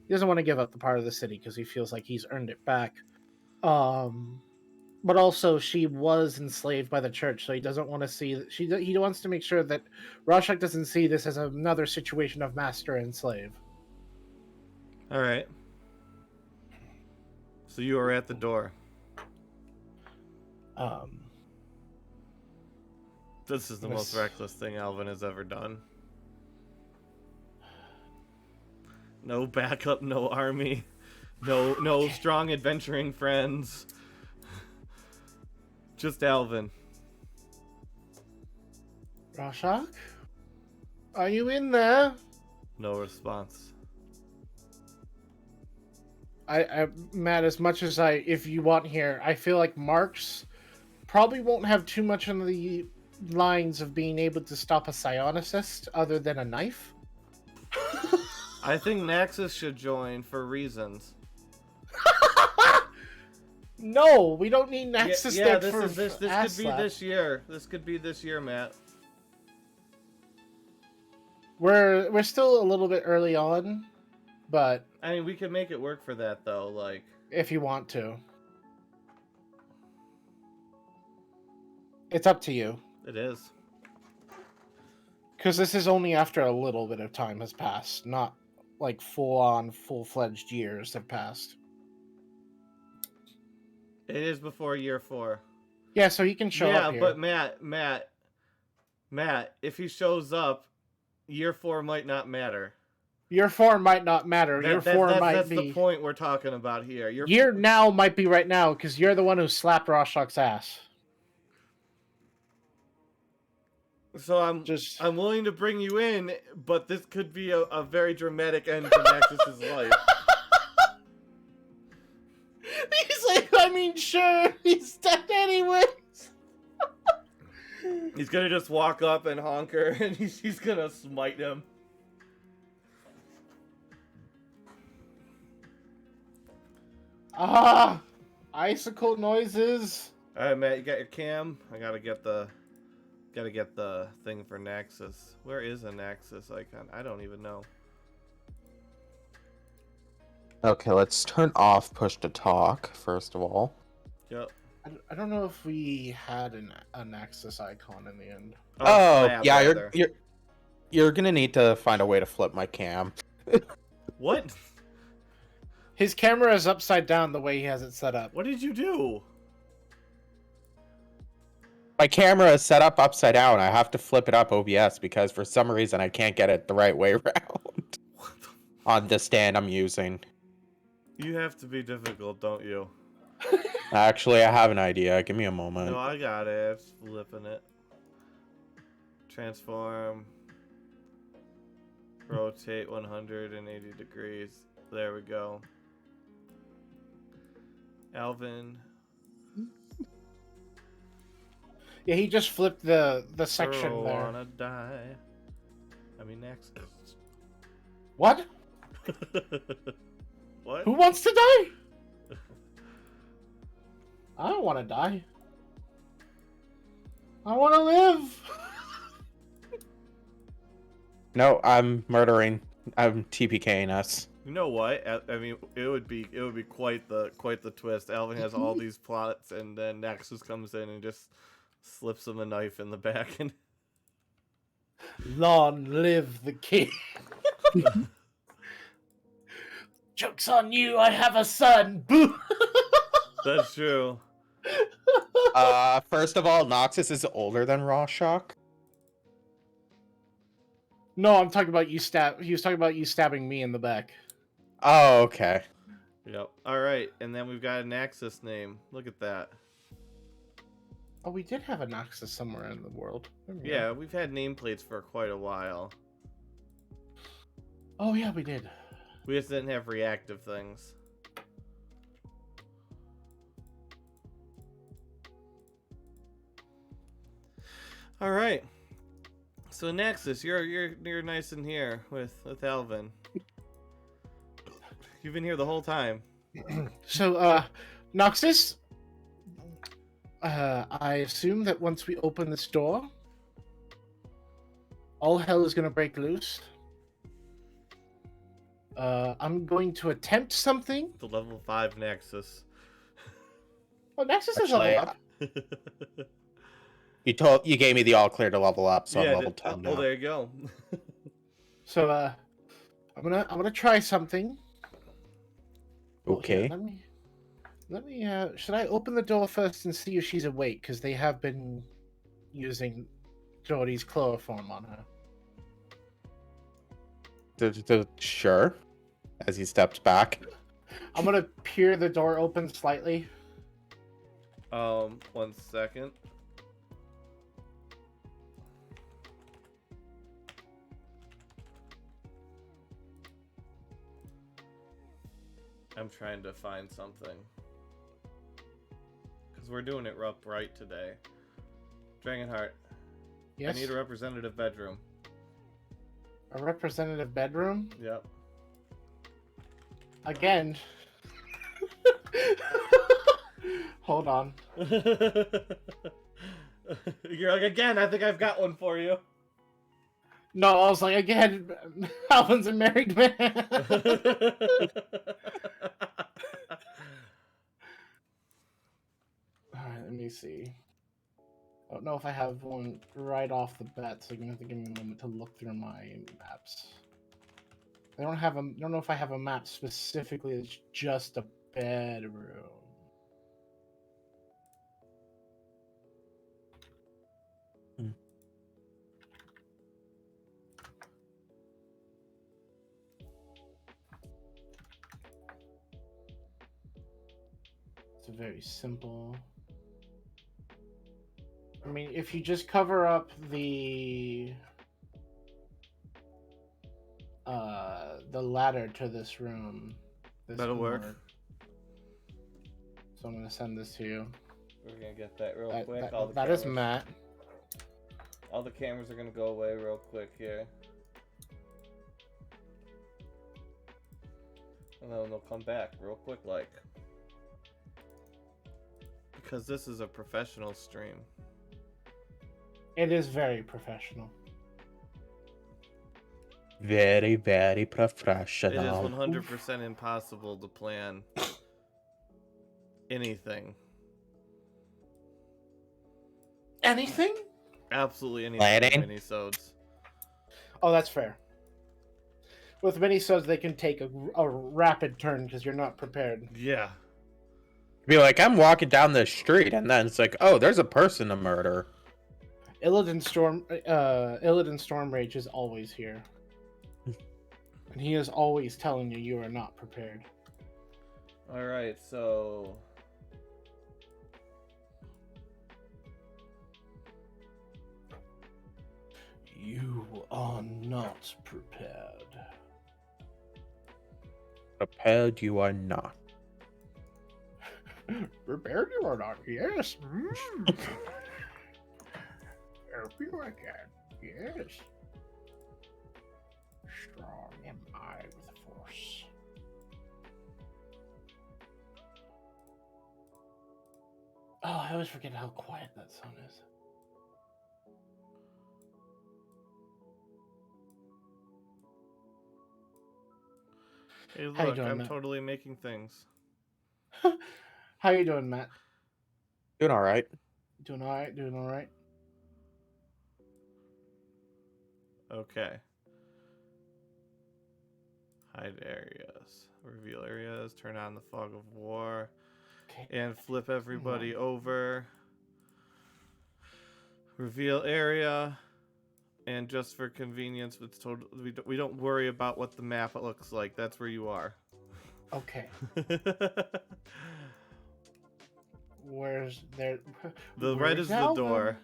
he doesn't want to give up the part of the city because he feels like he's earned it back. Um, but also, she was enslaved by the church, so he doesn't want to see that he wants to make sure that Rashok doesn't see this as another situation of master and slave. All right. So you are at the door. Um, This is the most reckless thing Alvin has ever done. No backup, no army, no strong adventuring friends. Just Alvin. Rashok, are you in there? No response. Matt, as much as if you want here, I feel like Marks probably won't have too much on the lines of being able to stop a psionicist other than a knife. I think Naxus should join for reasons. No, we don't need Naxus. Yeah, this could be this year. This could be this year, Matt. We're still a little bit early on, but I mean, we could make it work for that though. Like, if you want to, it's up to you. It is. Because this is only after a little bit of time has passed, not like full-fledged years have passed. It is before year 4. Yeah, so he can show up here. Yeah, but Matt, if he shows up, year 4 might not matter. Year 4 might not matter. Year 4 might be... That's the point we're talking about here. Year now might be right now, because you're the one who slapped Rashok's ass. So I'm willing to bring you in, but this could be a very dramatic end to Naxus's life. He's like, I mean, sure, he's dead anyways. He's gonna just walk up and honk her, and he's gonna smite him. Icicle noises. Alright, Matt, you got your cam? I gotta get the thing for Naxus. Where is a Naxus icon? I don't even know. Okay, let's turn off push to talk, first of all. Yep. I don't know if we had a Nexus icon in the end. Oh yeah, you're gonna need to find a way to flip my cam. What? His camera is upside down the way he has it set up. What did you do? My camera is set up upside down. I have to flip it up OBS because for some reason I can't get it the right way around on the stand I'm using. You have to be difficult, don't you? Actually, I have an idea. Give me a moment. No, I got it. It's flipping it. Transform. Rotate 180 degrees. There we go. Alvin. Yeah, he just flipped the section Girl there. Wanna die. I mean, next. What? What? Who wants to die? I don't want to die. I want to live. No, I'm murdering. I'm TPKing us. You know what? I mean, it would be quite the twist. Alvin has all these plots, and then Nexus comes in and just slips him a knife in the back. And Long live the king. Joke's on you, I have a son. Boo! that's true. First of all, Noxus is older than Rorschach. No, I'm talking about you He was talking about you stabbing me in the back. Oh, okay. Yep. All right, and then we've got an Axis name. Look at that. Oh, we did have a Noxus somewhere in the world. Yeah, we've had nameplates for quite a while. Oh yeah, we did. We just didn't have reactive things. All right. So Nexus, you're nice in here with Alvin. You've been here the whole time. So, Noxus, I assume that once we open this door, all hell is going to break loose. I'm going to attempt something. The level 5 Nexus. Oh, Nexus is Actually, level up. You gave me the all clear to level up, so I'm level 10 now. Oh, there you go. So, I'm gonna try something. Okay. Oh, yeah, let me. Should I open the door first and see if she's awake? Because they have been using Jordy's chloroform on her. Sure. As he steps back. I'm gonna peer the door open slightly. 1 second. I'm trying to find something. Because we're doing it right today. Dragonheart. Yes. I need a representative bedroom. A representative bedroom? Yep. Again. Hold on. You're like, again, I think I've got one for you. No, I was like, again, Alvin's a married man. Alright, let me see. I don't know if I have one right off the bat, so you're gonna have to give me a moment to look through my maps. I don't know if I have a map specifically that's just a bedroom. It's very simple. I mean, if you just cover up the ladder to this room, That'll work. So I'm gonna send this to you. We're gonna get that real quick. That is Matt. All the cameras are gonna go away real quick here. And then they'll come back real quick like. Because this is a professional stream. It is very professional. Very, very It is professional. 100% impossible to plan anything. Anything? Absolutely anything. Planning? Minisodes. Oh, that's fair. With minisodes, they can take a rapid turn because you're not prepared. Yeah. Be like, I'm walking down the street, and then it's like, oh, there's a person to murder. Illidan Stormrage is always here. And he is always telling you are not prepared. Alright, so... You are not prepared. Prepared you are not. Prepared you are not, yes. Help you again, yes. Strong am I with the force. Oh, I always forget how quiet that sound is. Hey, How you look, doing, I'm Matt? totally making things. How you doing, Matt? Doing all right. Doing all right. Doing all right. Okay. Hide areas. Reveal areas. Turn on the fog of war. Okay. And flip everybody over. Reveal area. And just for convenience, it's total. We don't worry about what the map looks like. That's where you are. Okay. Where's there? The red is the door.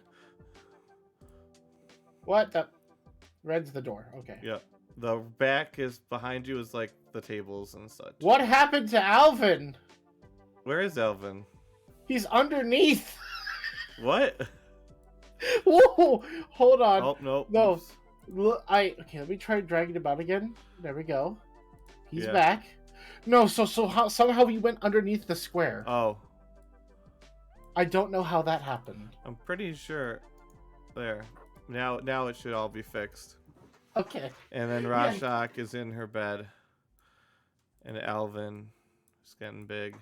What? The red's the door. Okay. Yep. The back is behind you is like the tables and such. What happened to Alvin? Where is Alvin? He's underneath. What? Whoa! Hold on. Oh no. No. Oops. Look, okay. Let me try dragging him out again. There we go. He's Yeah. back. No. So how somehow he went underneath the square. Oh. I don't know how that happened. I'm pretty sure. There. Now it should all be fixed. Okay. And then Yeah. Rashak is in her bed. And Alvin is getting big.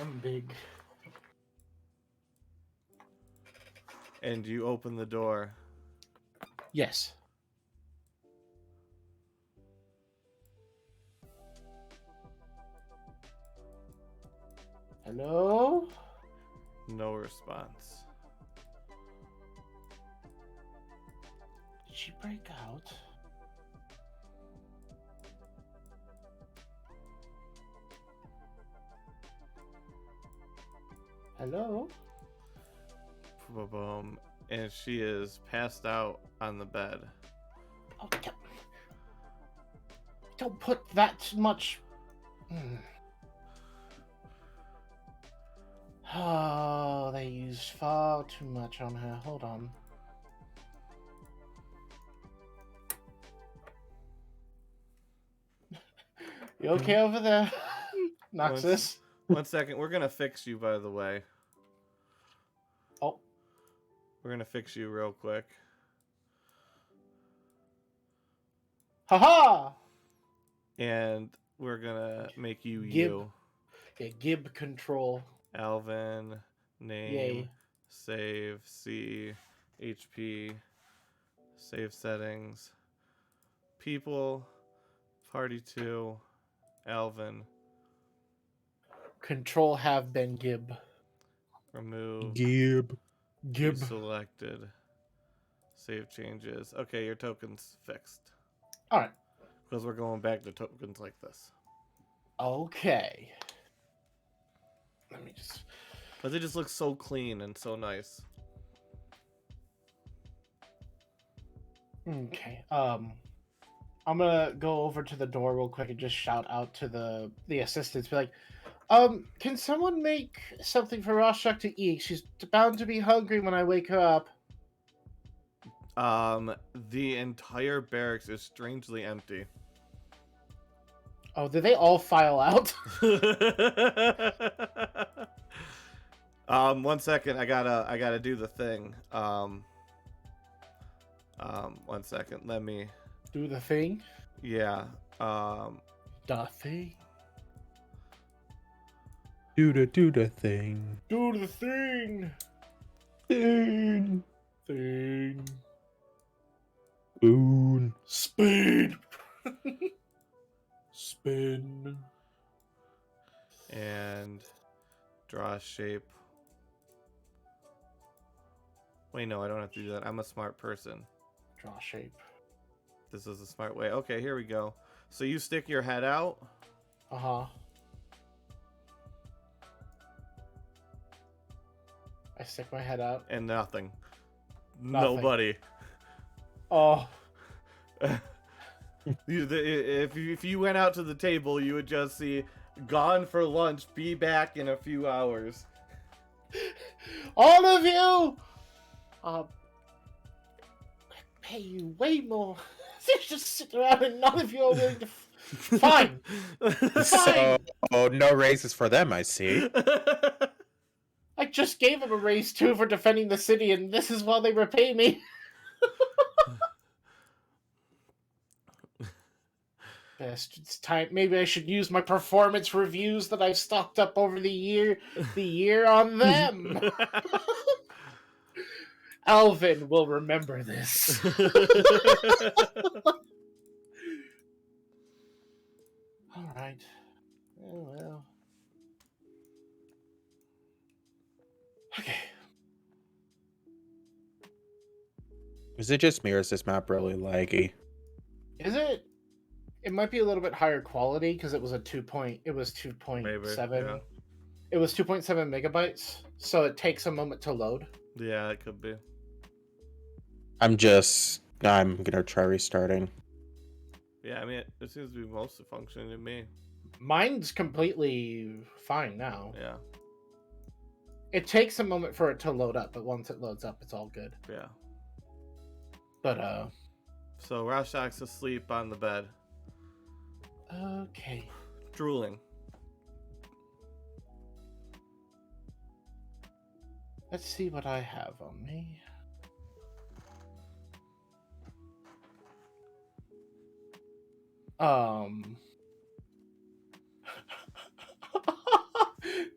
I'm big. And you open the door. Yes. Hello? No response. Did she break out? Hello? Boom. And she is passed out on the bed. Oh, don't put that much. Oh, they used far too much on her. Hold on. You okay over there, Noxus? One second. We're going to fix you, by the way. Oh. We're going to fix you real quick. Haha! And we're going to make you Gib. you. Yeah, Gib control. Alvin, name, Yay. save, C, HP, save settings, people, party 2, Alvin, Control have been Gib. remove, Gib. selected, save changes. Okay, your token's fixed. Alright. Because we're going back to tokens like this. Okay. Let me just... Because it just looks so clean and so nice. Okay. I'm gonna go over to the door real quick and just shout out to the assistants. Be like, can someone make something for Rashak to eat? She's bound to be hungry when I wake her up. The entire barracks is strangely empty. Oh, did they all file out? 1 second. I gotta do the thing. 1 second. Let me. Do the thing? Yeah. The thing? Do the thing. Do the thing! Thing. Thing. Boon. Speed! Spin. And draw a shape. Wait, no, I don't have to do that. I'm a smart person. Draw shape. This is a smart way. Okay, here we go. So you stick your head out. Uh-huh. I stick my head out. And nothing. Nothing. Nobody. Oh. If you went out to the table, you would just see gone for lunch, be back in a few hours. All of you! I pay you way more. You just sit around and none of you are willing to Fine. So, no raises for them, I see. I just gave him a raise too for defending the city, and this is while they repay me. Best, it's time. Maybe I should use my performance reviews that I've stocked up over the year on them. Alvin will remember this. All right. Oh, well. Okay. Is it just me or is this map really laggy? Is it? It might be a little bit higher quality because it was a 2.7. Maybe, yeah. It was 2.7 megabytes, so it takes a moment to load. Yeah, it could be. I'm gonna try restarting. Yeah, I mean, it seems to be mostly functioning to me. Mine's completely fine now. Yeah, It takes a moment for it to load up, but once it loads up, it's all good. yeah. But, So Rashak's asleep on the bed, okay. drooling. Let's see what I have on me.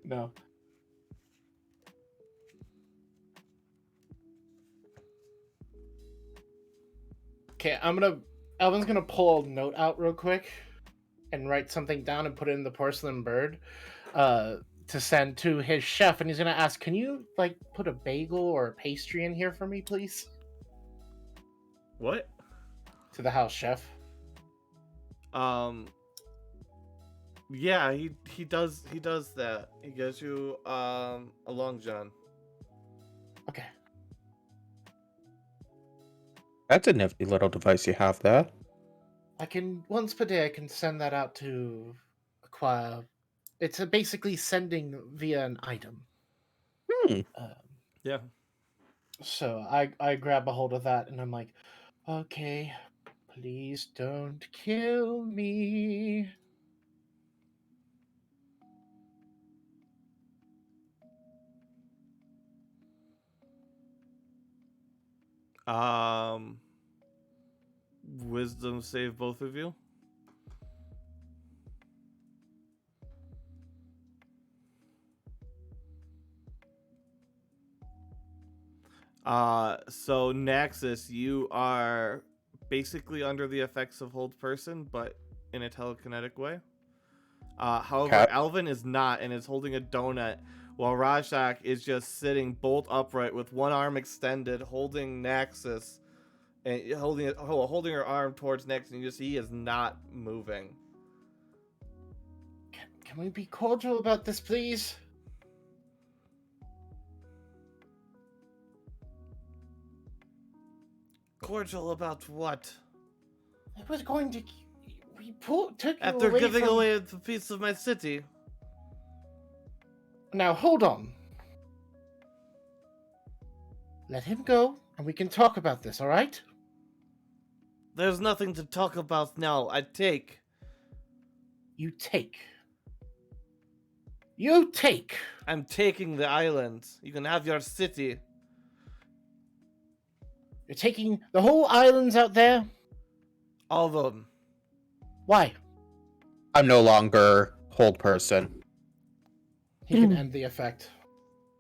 No. Okay, Alvin's gonna pull a note out real quick and write something down and put it in the porcelain bird to send to his chef, and he's gonna ask, can you like put a bagel or a pastry in here for me, please? What? To the house chef. Yeah, he does that. He gives you a long john. Okay. That's a nifty little device you have there. I can once per day I can send that out to acquire. It's basically sending via an item. Yeah. So I grab a hold of that and I'm like, okay, please don't kill me. Wisdom save both of you. So Naxus, you are basically under the effects of hold person, but in a telekinetic way. However, Okay. Alvin is not and is holding a donut, while Rashak is just sitting bolt upright with one arm extended, holding Naxus, and holding her arm towards Naxus, and you just see he is not moving. Can we be cordial about this, please? Cordial about what? I was going to. We took you After away giving from... away a piece of my city. Now hold on. Let him go, and we can talk about this. All right? There's nothing to talk about now. I take. You take. You take. I'm taking the island. You can have your city. You're taking the whole islands out there? All of them. Why? I'm no longer hold person. He can end the effect.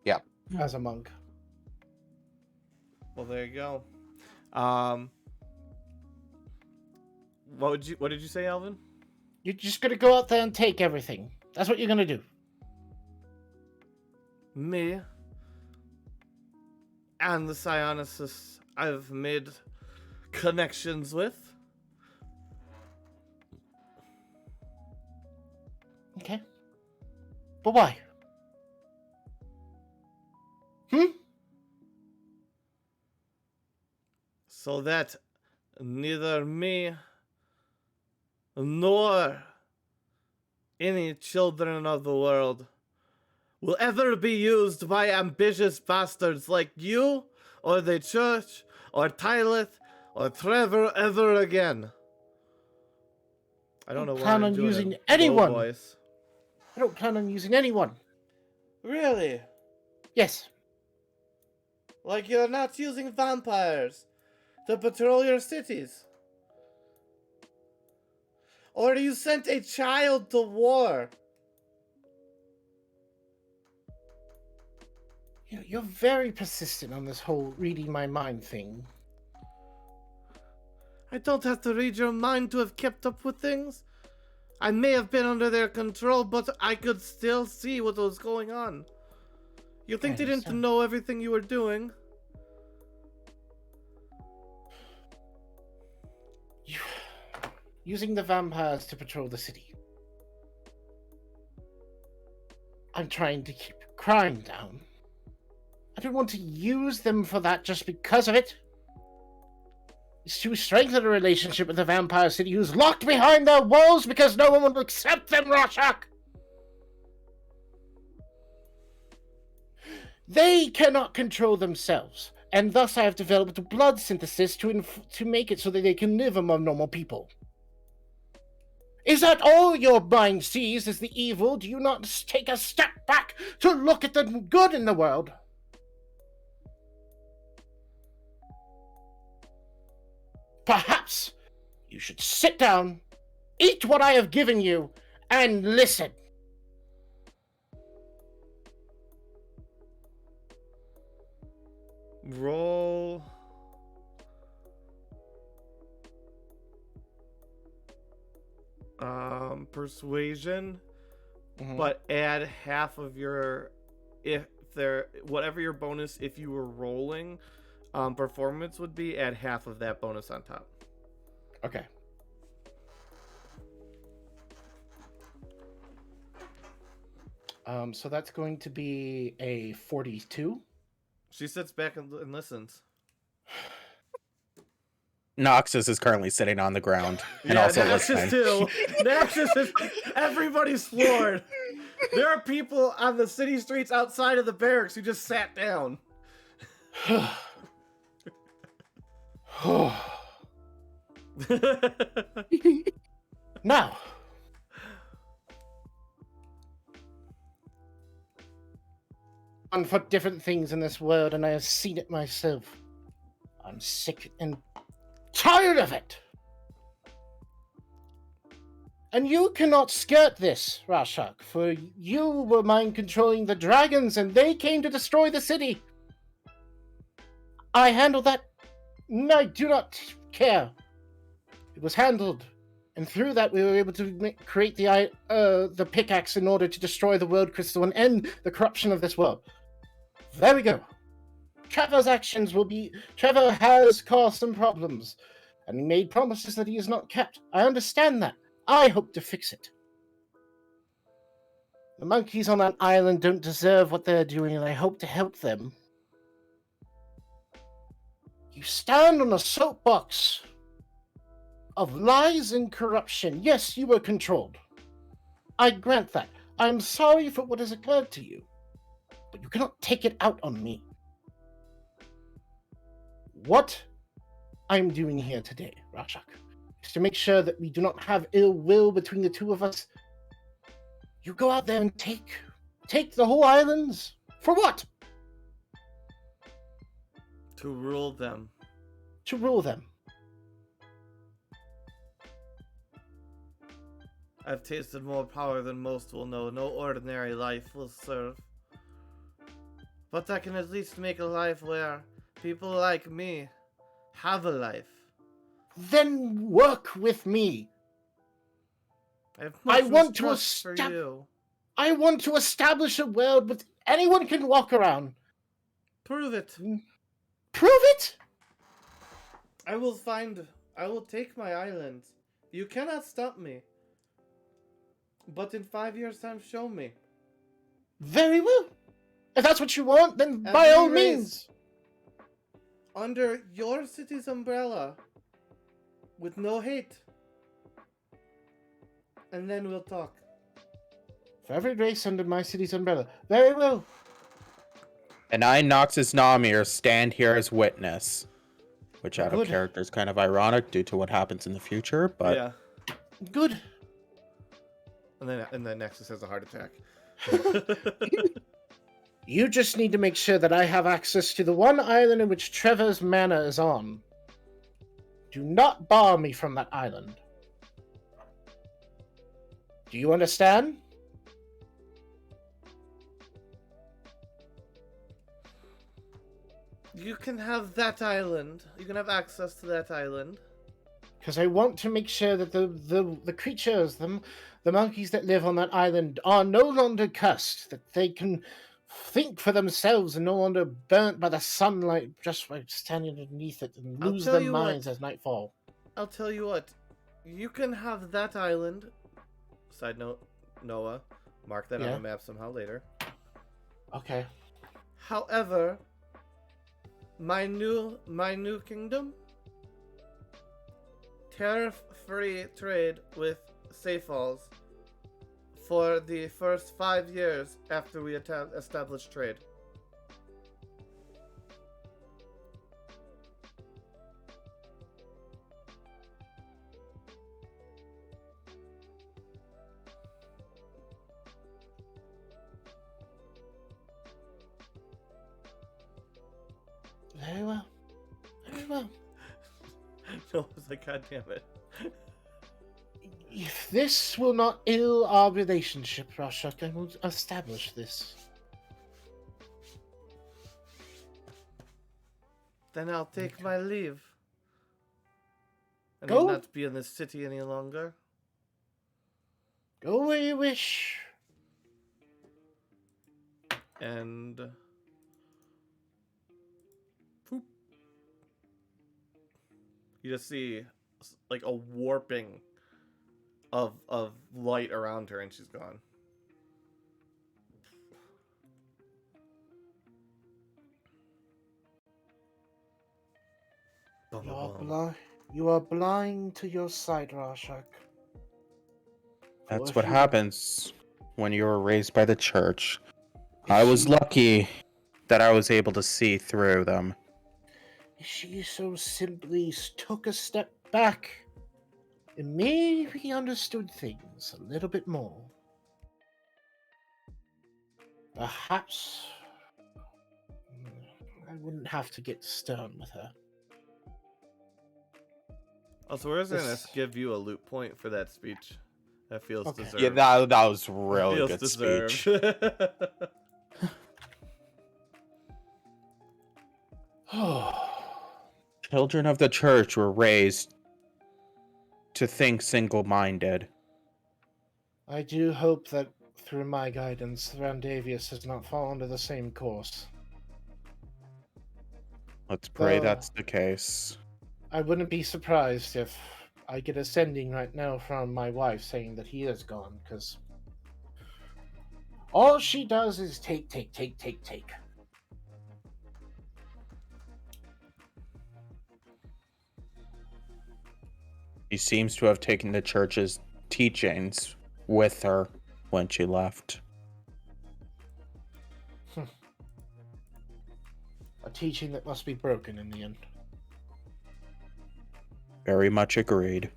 Yeah. As a monk. Well, there you go. What did you say, Alvin? You're just gonna go out there and take everything. That's what you're gonna do. Me and the Psionicis I've made connections with. Okay. But why? So that neither me nor any children of the world will ever be used by ambitious bastards like you, or the church, or Tyleth, or Trevor ever again. I don't know why plan I'm on doing using a low anyone. voice. I don't plan on using anyone. Really? Yes. Like you're not using vampires to patrol your cities? Or you sent a child to war? You're very persistent on this whole reading my mind thing. I don't have to read your mind to have kept up with things. I may have been under their control, but I could still see what was going on. You think they didn't know everything you were doing? Using the vampires to patrol the city. I'm trying to keep crime down. I don't want to use them for that just because of it. It's to strengthen a relationship with the vampire city who's locked behind their walls because no one will accept them, Rorschach! They cannot control themselves, and thus I have developed a blood synthesis to make it so that they can live among normal people. Is that all your mind sees is the evil? Do you not take a step back to look at the good in the world? Perhaps you should sit down, eat what I have given you, and listen. Roll. Persuasion, but add half of your, whatever your bonus, if you were rolling, performance would be, add half of that bonus on top. Okay. So that's going to be a 42. She sits back and listens. Noxus is currently sitting on the ground and Yeah, also Naxxus listening. too. Naxxus is... Everybody's floored. There are people on the city streets outside of the barracks who just sat down. Now, on for different things in this world, and I have seen it myself. I'm sick and tired of it. And you cannot skirt this, Rorschach, for you were mind controlling the dragons, and they came to destroy the city. I handled that. I do not care. It was handled, and through that we were able to create the pickaxe in order to destroy the world crystal and end the corruption of this world. There we go. Trevor's actions will be... Trevor has caused some problems, and he made promises that he has not kept. I understand that. I hope to fix it. The monkeys on that island don't deserve what they're doing, and I hope to help them. You stand on a soapbox of lies and corruption. Yes, you were controlled. I grant that. I'm sorry for what has occurred to you, but you cannot take it out on me. What I'm doing here today, Rorschach, is to make sure that we do not have ill will between the two of us. You go out there and take the whole islands. For what? To rule them. To rule them. I've tasted more power than most will know. No ordinary life will serve. But I can at least make a life where people like me have a life. Then work with me. I want to I want to establish a world where anyone can walk around. Prove it. Prove it? I will take my island. You cannot stop me. But in 5 years' time, show me. Very well. If that's what you want, then by all means. Under your city's umbrella. With no hate. And then we'll talk. For every race under my city's umbrella. Very well. And I, Noxus Namir, stand here as witness. Which out of character is kind of ironic due to what happens in the future, but... Yeah. Good. And then Nexus has a heart attack. You just need to make sure that I have access to the one island in which Trevor's manor is on. Do not bar me from that island. Do you understand? You can have that island. You can have access to that island. Because I want to make sure that the creatures, the monkeys that live on that island are no longer cursed, that they can think for themselves and no longer burnt by the sunlight just by standing underneath it and I'll lose tell their you minds what. as nightfall. I'll tell you what. You can have that island. Side note, Noah. Mark that on Yeah. a map somehow later. Okay. However, my new kingdom, tariff-free trade with Seyfalls for the first 5 years after we establish trade. Very well. Very well. No, I was like, God damn it. If this will not ill our relationship, Rashok, I will establish this. Then I'll take my leave. I Go. need not be in this city any longer. Go where you wish. And Poop. You just see like a warping of light around her, and she's gone. Bum, bum, bum. You are blind to your sight, Rashok. That's if what you- happens when you were raised by the church. I was lucky that I was able to see through them. If she so simply took a step back and maybe understood things a little bit more. Perhaps I wouldn't have to get stern with her. Also, we're gonna This- give you a loot point for that speech. That feels Okay. deserved. Yeah, that was That really feels good deserved. speech. Children of the church were raised to think single-minded. I do hope that through my guidance, Randavius has not fallen to the same course. Let's pray Well, that's the case. I wouldn't be surprised if I get a sending right now from my wife saying that he is gone, because all she does is take. She seems to have taken the church's teachings with her when she left. A teaching that must be broken in the end. Very much agreed.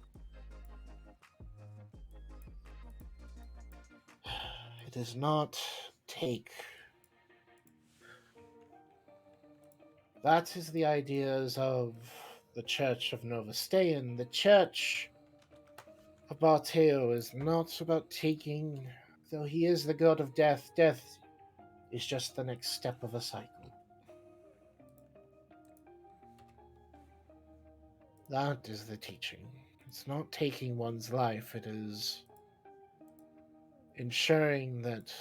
It does not take. That is the ideas of the Church of Novastean. The Church of Barteo is not about taking, though he is the god of death. Death is just the next step of a cycle. That is the teaching. It's not taking one's life, it is ensuring that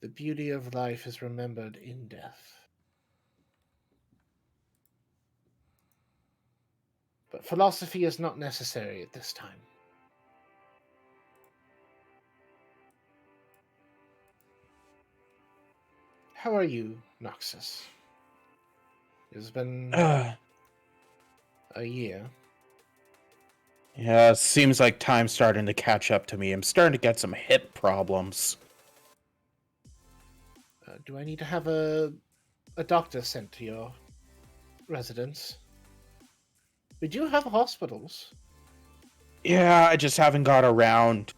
the beauty of life is remembered in death. But philosophy is not necessary at this time. How are you, Noxus? It's been a year. Yeah, seems like time's starting to catch up to me. I'm starting to get some hip problems. Do I need to have a doctor sent to your residence? We do have hospitals. Yeah, I just haven't got around.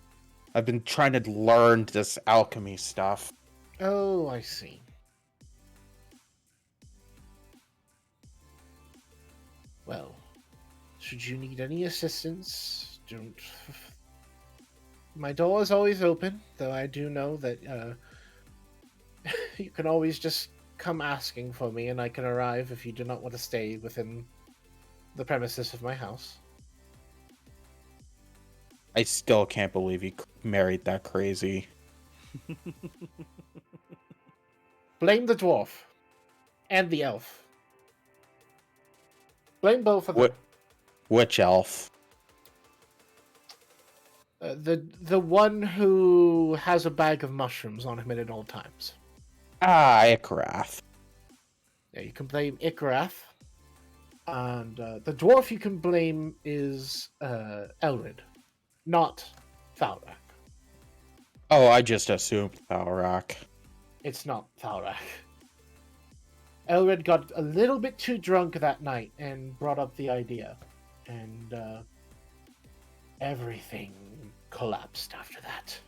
I've been trying to learn this alchemy stuff. Oh, I see. Well, should you need any assistance, don't. My door is always open, though I do know that you can always just come asking for me, and I can arrive if you do not want to stay within the premises of my house. I still can't believe he married that crazy. Blame the dwarf and the elf. Blame both of them. Which elf? The one who has a bag of mushrooms on him at all times. Ah, Ikrath. Yeah, you can blame Ikrath. And the dwarf you can blame is Elrid, not Thalrak. Oh, I just assumed Thalrak. It's not Thalrak. Elrid got a little bit too drunk that night and brought up the idea. And everything collapsed after that.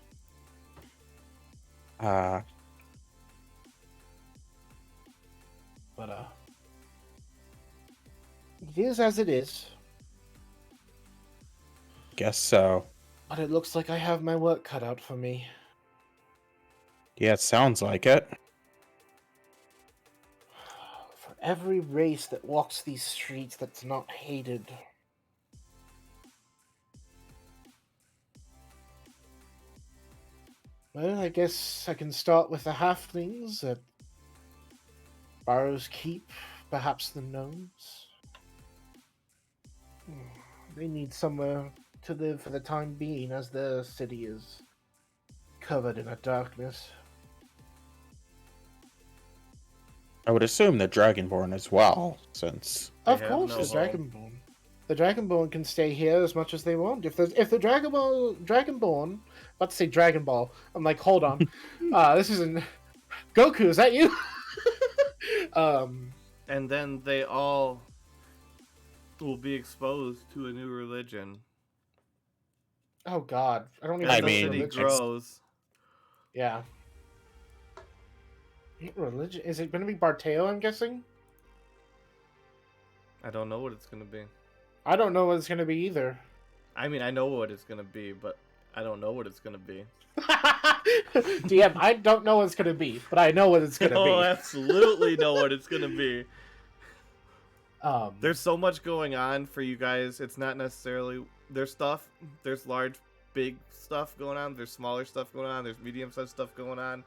But it is as it is. Guess so. But it looks like I have my work cut out for me. Yeah, it sounds like it. For every race that walks these streets that's not hated. Well, I guess I can start with the halflings at Barrow's Keep, perhaps the gnomes. They need somewhere to live for the time being, as the city is covered in a darkness. I would assume the Dragonborn as well, since... Of have course, no the home. Dragonborn. The Dragonborn can stay here as much as they want. If the Dragonborn, about to say Dragon Ball, I'm like, hold on, this isn't Goku. Is that you? And then they all will be exposed to a new religion. Oh God, I don't even. As I know the mean, city religion. grows. Yeah. Religion? Is it going to be Barteo? I'm guessing. I don't know what it's gonna be. I don't know what it's going to be either. I mean, I know what it's gonna be, but I don't know what it's gonna be. DM, I don't know what it's going to be, but I know what it's going to Oh, be. absolutely know what it's gonna be. There's There's so much going on for you guys. It's not necessarily there's stuff. There's large, big stuff going on. There's smaller stuff going on. There's medium-sized stuff going on,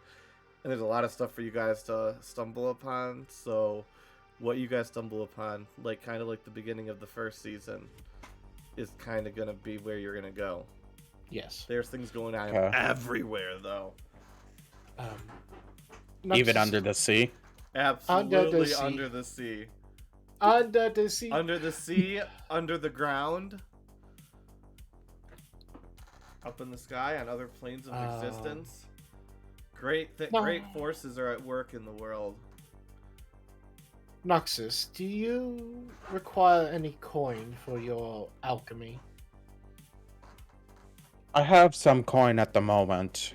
and there's a lot of stuff for you guys to stumble upon. So, what you guys stumble upon, like kind of like the beginning of the first season, is kind of gonna be where you're gonna go. yes. There's things going on Okay. everywhere, though. Even Noxus- under the sea? Absolutely sea. under the sea. Under the sea. Under the sea, under the ground, up in the sky, on other planes of existence. Great forces are at work in the world. Noxus, do you require any coin for your alchemy? I have some coin at the moment.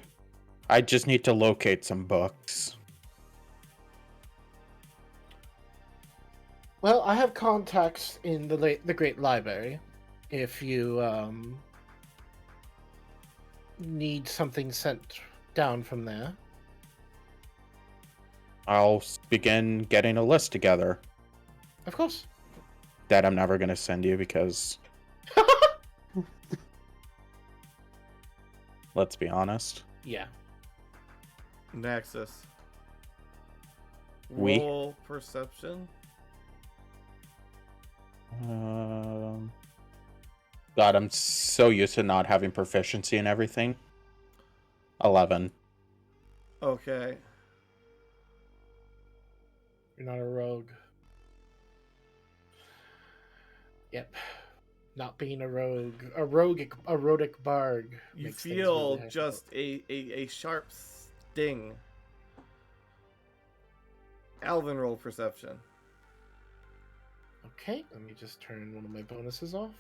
I just need to locate some books. Well, I have contacts in the Great Library. If you need something sent down from there. I'll begin getting a list together Of course. that I'm never going to send you because, let's be honest. Yeah. Nexus. We? Roll perception. God, I'm so used to not having proficiency in everything. 11. Okay. You're not a rogue. Yep. Not being a rogue. A rhotic barg. You makes things feel really just a sharp sting. Alvin, roll perception. Okay, let me just turn one of my bonuses off.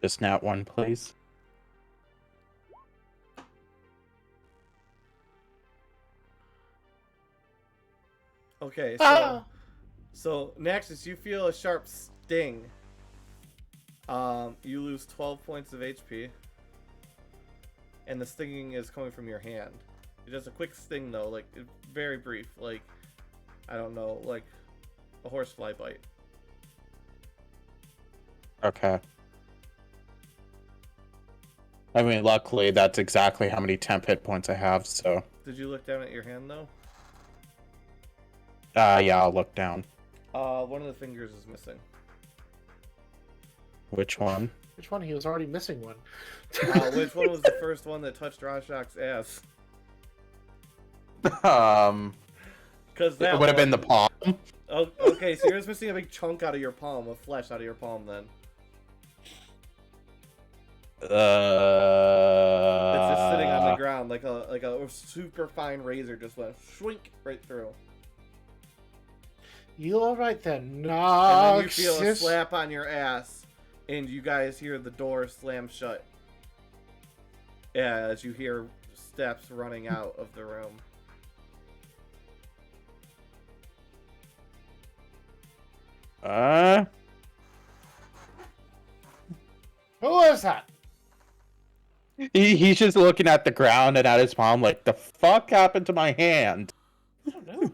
Just nat one, please. Okay, Ah! so Naxus, you feel a sharp sting. You lose 12 points of HP. And the stinging is coming from your hand. It's just a quick sting though, like very brief, like I don't know, like a horsefly bite. Okay. I mean, luckily, that's exactly how many temp hit points I have, so... Did you look down at your hand though? Yeah, I'll look down. One of the fingers is missing. Which one? Which one? He was already missing one. Which one was the first one that touched Rorschach's ass? Because that It would have been the palm. Oh, okay, so you're just missing a big chunk out of your palm, of flesh out of your palm then. It's just sitting on the ground like a super fine razor just went swink right through. You alright then? No. And then you feel a slap on your ass, and you guys hear the door slam shut. As you hear steps running out of the room. Who is that? He's just looking at the ground and at his palm like, the fuck happened to my hand? I don't know.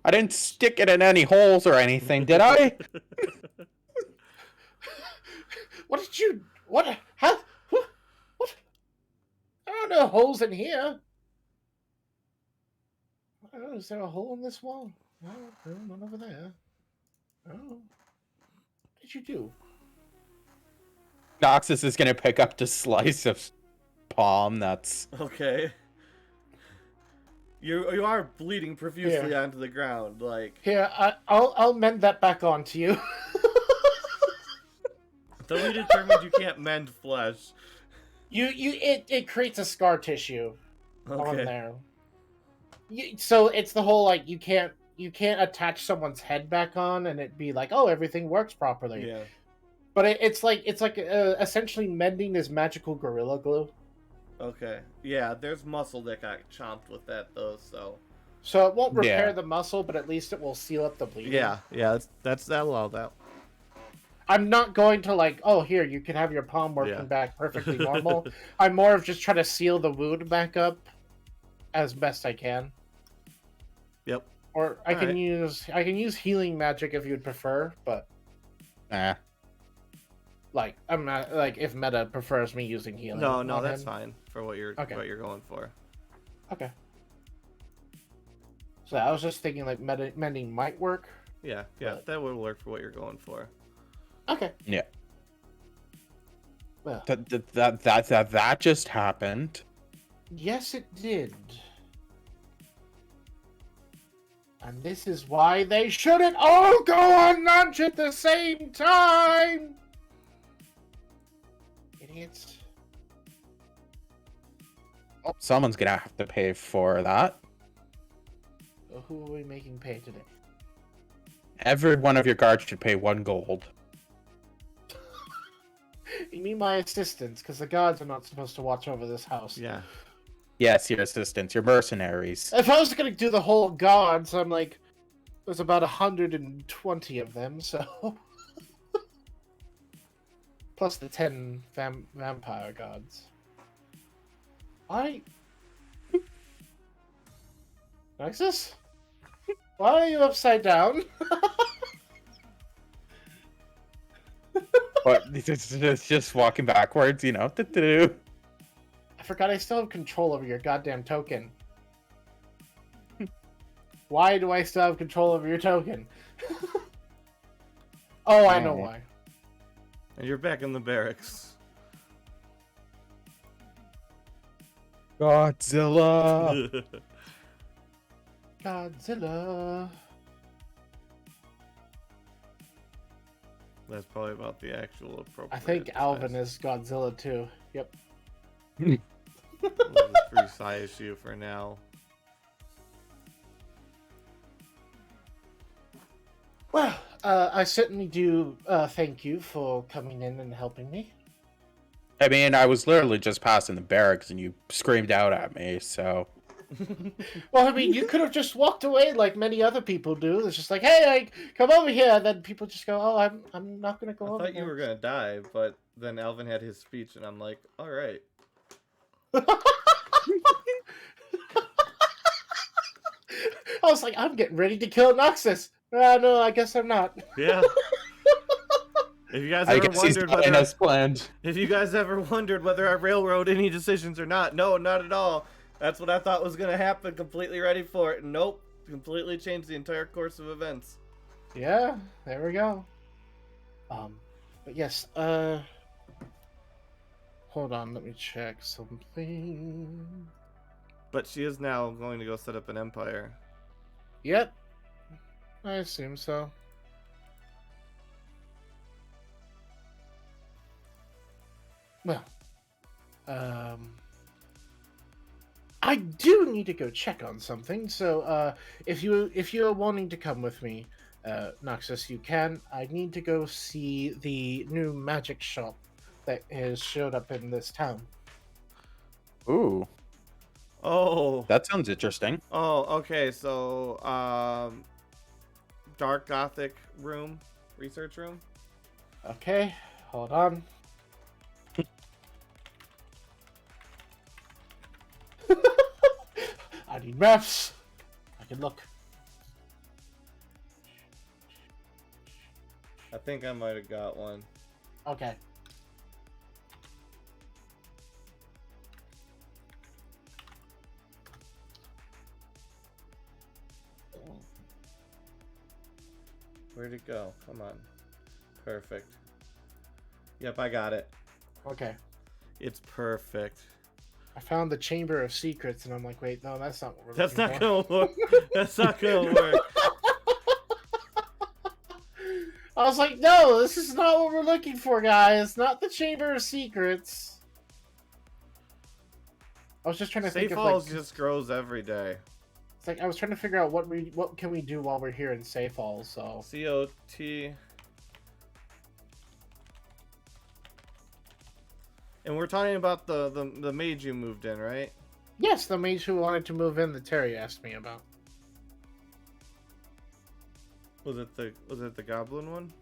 I didn't stick it in any holes or anything, did I? What did you... What? How? What? There are no holes in here. I don't know, is there a hole in this wall? No, none over there. Oh. What did you do? Noxus is gonna pick up the slice of palm that's... Okay. You are bleeding profusely Here. onto the ground, like... Here, I'll mend that back onto you. So we determined you can't mend flesh. It creates a scar tissue on Okay. there. So it's the whole like you can't attach someone's head back on and it be like, oh, everything works properly. Yeah. But it's like essentially mending this magical gorilla glue. Okay. Yeah, there's muscle that got chomped with that though, so... So it won't repair Yeah. the muscle, but at least it will seal up the bleeding. Yeah, that'll allow that. I'm not going to like, oh, here, you can have your palm working Yeah. back perfectly normal. I'm more of just trying to seal the wound back up as best I can. Yep. Or I can Alright. use healing magic if you'd prefer, but Eh. like I'm not like if meta prefers me using healing. No, on that's him. fine for what you're going for. Okay. So I was just thinking like mending might work. Yeah, But- that would work for what you're going for. Okay. Yeah. Well, That just happened. yes, it did. And this is why they shouldn't all go on lunch at the same time! Idiots. Oh, someone's gonna have to pay for that. So who are we making pay today? Every one of your guards should pay 1 gold. You mean my assistants, because the guards are not supposed to watch over this house. Yeah. Yes, your assistants, your mercenaries. If I was going to do the whole guards, I'm like, there's about 120 of them, so... Plus the 10 vampire guards. Nexus? Why are you upside down? But it's just walking backwards, you know. I forgot I still have control over your goddamn token. Why do I still have control over your token? Oh, I know why. And you're back in the barracks. Godzilla. Godzilla. That's probably about the actual appropriate. I think Alvin size. is Godzilla too. Yep. We'll just resize you for now. Well, I certainly do thank you for coming in and helping me. I mean, I was literally just passing the barracks and you screamed out at me, so... Well, I mean, you could have just walked away like many other people do. It's just like, hey, come over here. And then people just go, oh, I'm not going to go I over thought you were gonna die, but then Alvin had his speech, and I'm like, all right. I was like, I'm getting ready to kill Noxus. No, I guess I'm not. Yeah. If you guys I ever guess he's wondered dying whether as planned. if you guys ever wondered whether I railroad any decisions or not, no, not at all. That's what I thought was gonna happen. Completely ready for it. Nope. Completely changed the entire course of events. Yeah, there we go. But yes, hold on, let me check something. But she is now going to go set up an empire. Yep, I assume so. Well, I do need to go check on something. So, if you're wanting to come with me, Noxus, you can. I need to go see the new magic shop that has showed up in this town. Ooh, Oh. that sounds interesting. Oh, okay. So, dark gothic room, research room. Okay, hold on. I need maps. I can look. I think I might have got one. Okay. Where'd it go? Come on. Perfect. Yep, I got it. Okay. It's perfect. I found the Chamber of Secrets, and I'm like, wait, no, that's not what we're That's looking not for. gonna work. That's not gonna work. I was like, no, this is not what we're looking for, guys. Not the Chamber of Secrets. I was just trying to think Safe of Falls like, just grows every day. it's like I was trying to figure out what can we do while we're here in Safe Falls. So COT. And we're talking about the mage you moved in, right? yes, the mage who wanted to move in that Terry asked me about. Was it the goblin one?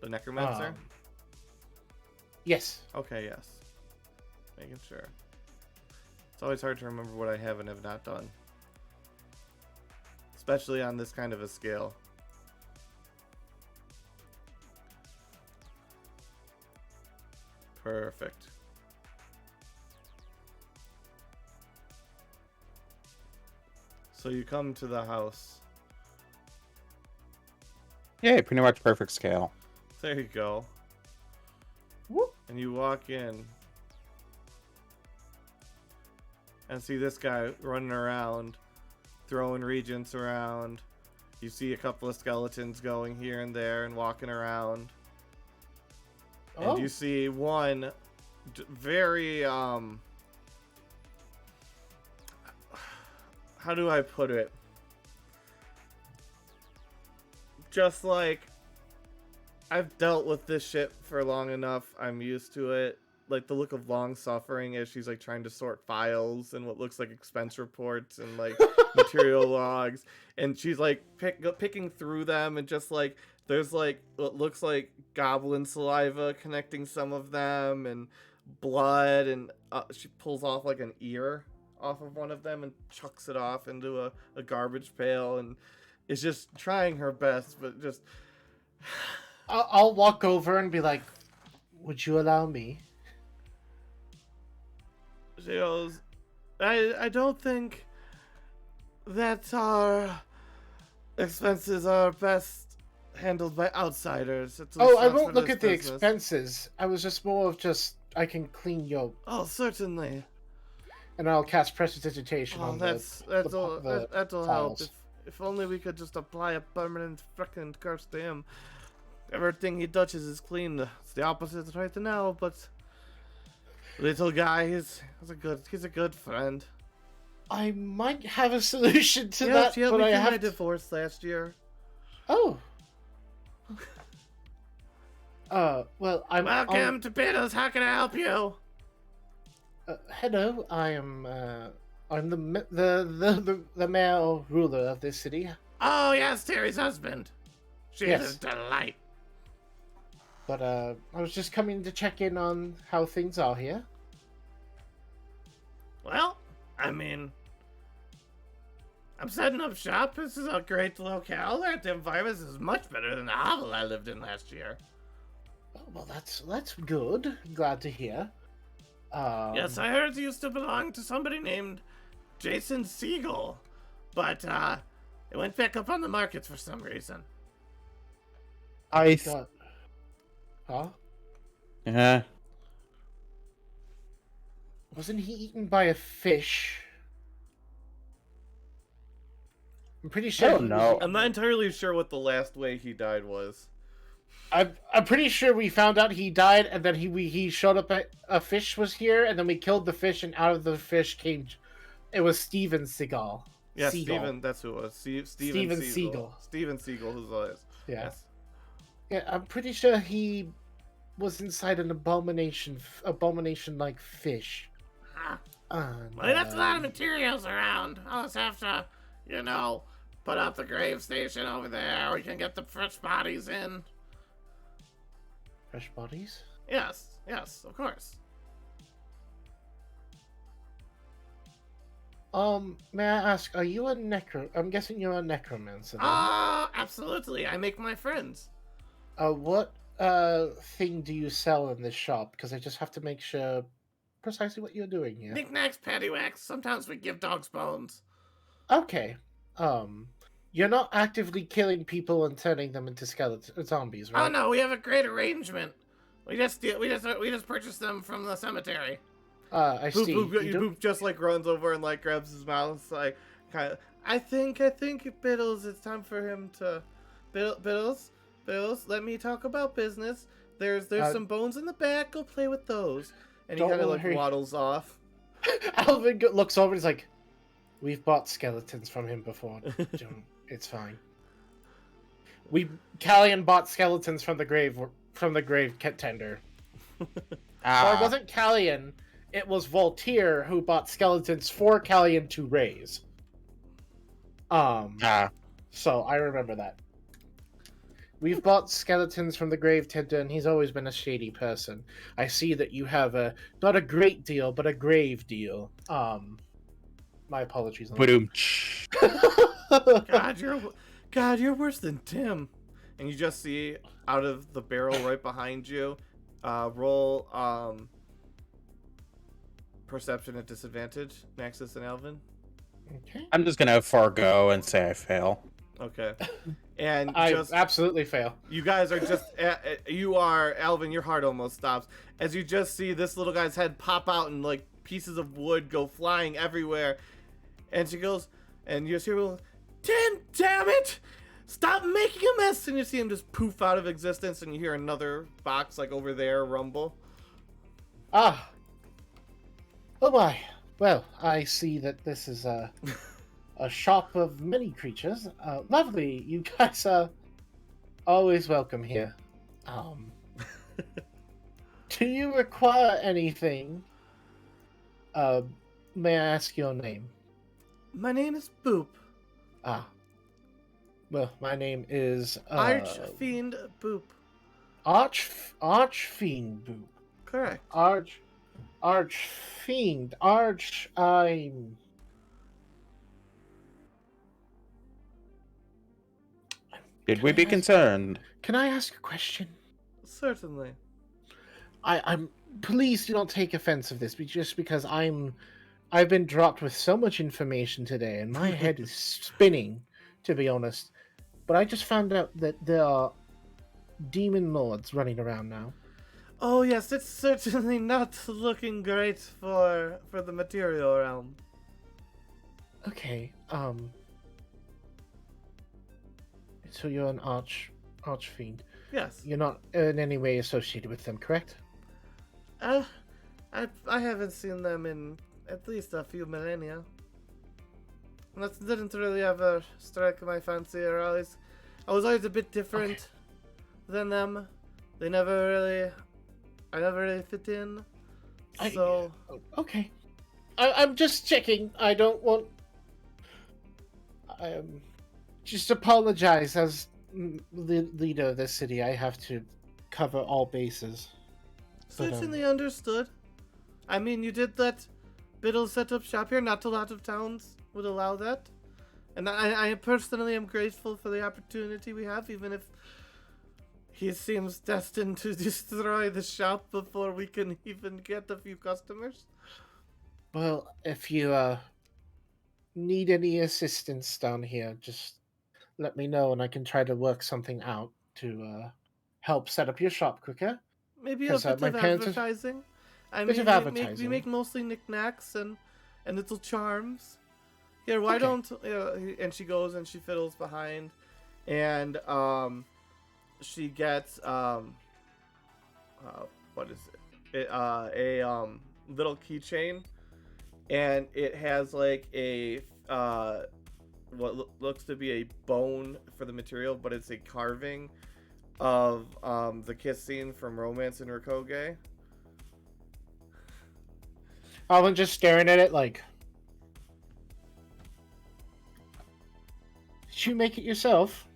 The necromancer? Yes. Okay, yes. Making sure. It's always hard to remember what I have and have not done. Especially on this kind of a scale. Perfect. So you come to the house. Yeah, pretty much perfect scale. There you go. Whoop. And you walk in. And see this guy running around, throwing regents around. You see a couple of skeletons going here and there and walking around. Oh. And you see one very, how do I put it? Just like, I've dealt with this shit for long enough. I'm used to it. Like the look of long suffering as she's like trying to sort files and what looks like expense reports and like material logs. And she's like picking through them and just like, there's like what looks like goblin saliva connecting some of them and blood. And she pulls off like an ear off of one of them and chucks it off into a garbage pail and is just trying her best, but just... I'll walk over and be like, would you allow me? She goes, I don't think that our expenses are best handled by outsiders. Oh, I won't look at the expenses. I was just more of just, I can clean your... Oh, certainly. And I'll cast Prestidigitation on that'll help. If only we could just apply a permanent fucking curse to him. Everything he touches is clean. It's the opposite right now, but little guy, he's a good friend. I might have a solution to that, Yeah, but we I had have my divorce last year. Oh. Well, I'm Welcome to Biddles. How can I help you? hello, I'm the male ruler of this city. Oh, yes, Terry's husband. She Yes. is a delight. But I was just coming to check in on how things are here. Well, I mean, I'm setting up shop. This is a great locale. The environment is much better than the hovel I lived in last year. Oh, well, that's good. Glad to hear. Yes, I heard you used to belong to somebody named Jason Siegel, but it went back up on the markets for some reason. Huh? Yeah. Wasn't he eaten by a fish? I'm pretty sure. I don't know. I'm not entirely sure what the last way he died was. I'm pretty sure we found out he died, and then he showed up at a fish was here, and then we killed the fish, and out of the fish came. It was Steven Seagal. Yeah, Seagal. Steven, that's who it was. Steven Siegel. Steven Siegel, who's it is. Yeah. Yes. Yeah, I'm pretty sure he was inside an abomination-like fish. Ah. And, Well, that's a lot of materials around. I'll just have to, put up the grave station over there. We can get the fresh bodies in. fresh bodies. Yes, of course. May I ask, are you a I'm guessing you're a necromancer. Then. Absolutely. I make my friends. What thing do you sell in this shop? Because I just have to make sure precisely what you're doing here. Knickknacks, paddywhacks. Sometimes we give dogs bones. Okay. You're not actively killing people and turning them into zombies, right? Oh no, we have a great arrangement. We just purchased them from the cemetery. I see. Boop just like runs over and like grabs his mouth, like kind of. I think Biddles, it's time for him to. Biddles, let me talk about business. There's some bones in the back. Go play with those. And he kind of like waddles off. Alvin looks over and is like, "We've bought skeletons from him before. It's fine." Callian bought skeletons from the grave tender. Or it wasn't Callian. It was Voltaire who bought skeletons for Callian to raise. So I remember that. We've bought skeletons from the grave tender, and he's always been a shady person. I see that you have not a great deal, but a grave deal. My apologies. God, you're worse than Tim. And you just see out of the barrel right behind you, roll perception at disadvantage, Nexus and Alvin. Okay. I'm just gonna forego and say I fail. Okay. And I absolutely fail. You guys are just Alvin, your heart almost stops as you just see this little guy's head pop out and like pieces of wood go flying everywhere. And she goes, and you hear, damn it! Stop making a mess! And you see him just poof out of existence, and you hear another box like over there rumble. Ah. Oh my. Well, I see that this is a shop of many creatures. Lovely. You guys are always welcome here. Do you require anything? May I ask your name? My name is Boop. Ah. Well, my name is Archfiend Boop. Archfiend Boop. Correct. Archfiend. Did we be concerned? Can I ask a question? Certainly. I'm. Please do not take offense of this, just because I've been dropped with so much information today, and my head is spinning, to be honest. But I just found out that there are demon lords running around now. Oh yes, it's certainly not looking great for the material realm. Okay. So you're an archfiend. Yes. You're not in any way associated with them, correct? I haven't seen them in at least a few millennia. That didn't really ever strike my fancy, or I was always a bit different than them. I never really fit in. I- So Okay. I'm just checking. I don't want. Just apologize as the leader of this city. I have to cover all bases. But, certainly understood. I mean, you did let Biddle set up shop here. Not a lot of towns would allow that. And I personally am grateful for the opportunity we have, even if he seems destined to destroy the shop before we can even get a few customers. Well, if you need any assistance down here, just let me know and I can try to work something out to help set up your shop quicker. Maybe a Because bit my of parents are advertising. I bit of mean, we advertising. make mostly knickknacks and little charms. Here, why Okay. don't and she goes and she fiddles behind, and she gets what is a little keychain, and it has like a what looks to be a bone for the material, but it's a carving of the kiss scene from Romance in Rakoge. Alvin just staring at it like, did you make it yourself?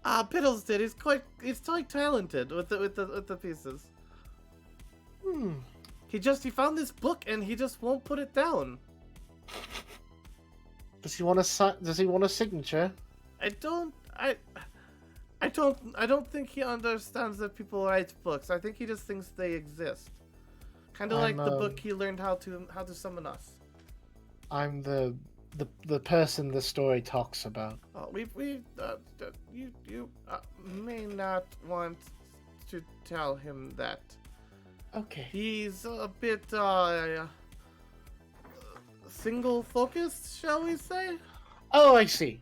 Piddles did. He's quite talented with the pieces. Hmm. He found this book and he just won't put it down. Does he want a Does he want a signature? I don't think he understands that people write books. I think he just thinks they exist. Kind of like the book he learned how to summon us. I'm the person the story talks about. Oh, you may not want to tell him that. Okay. He's a bit single focused, shall we say? Oh, I see.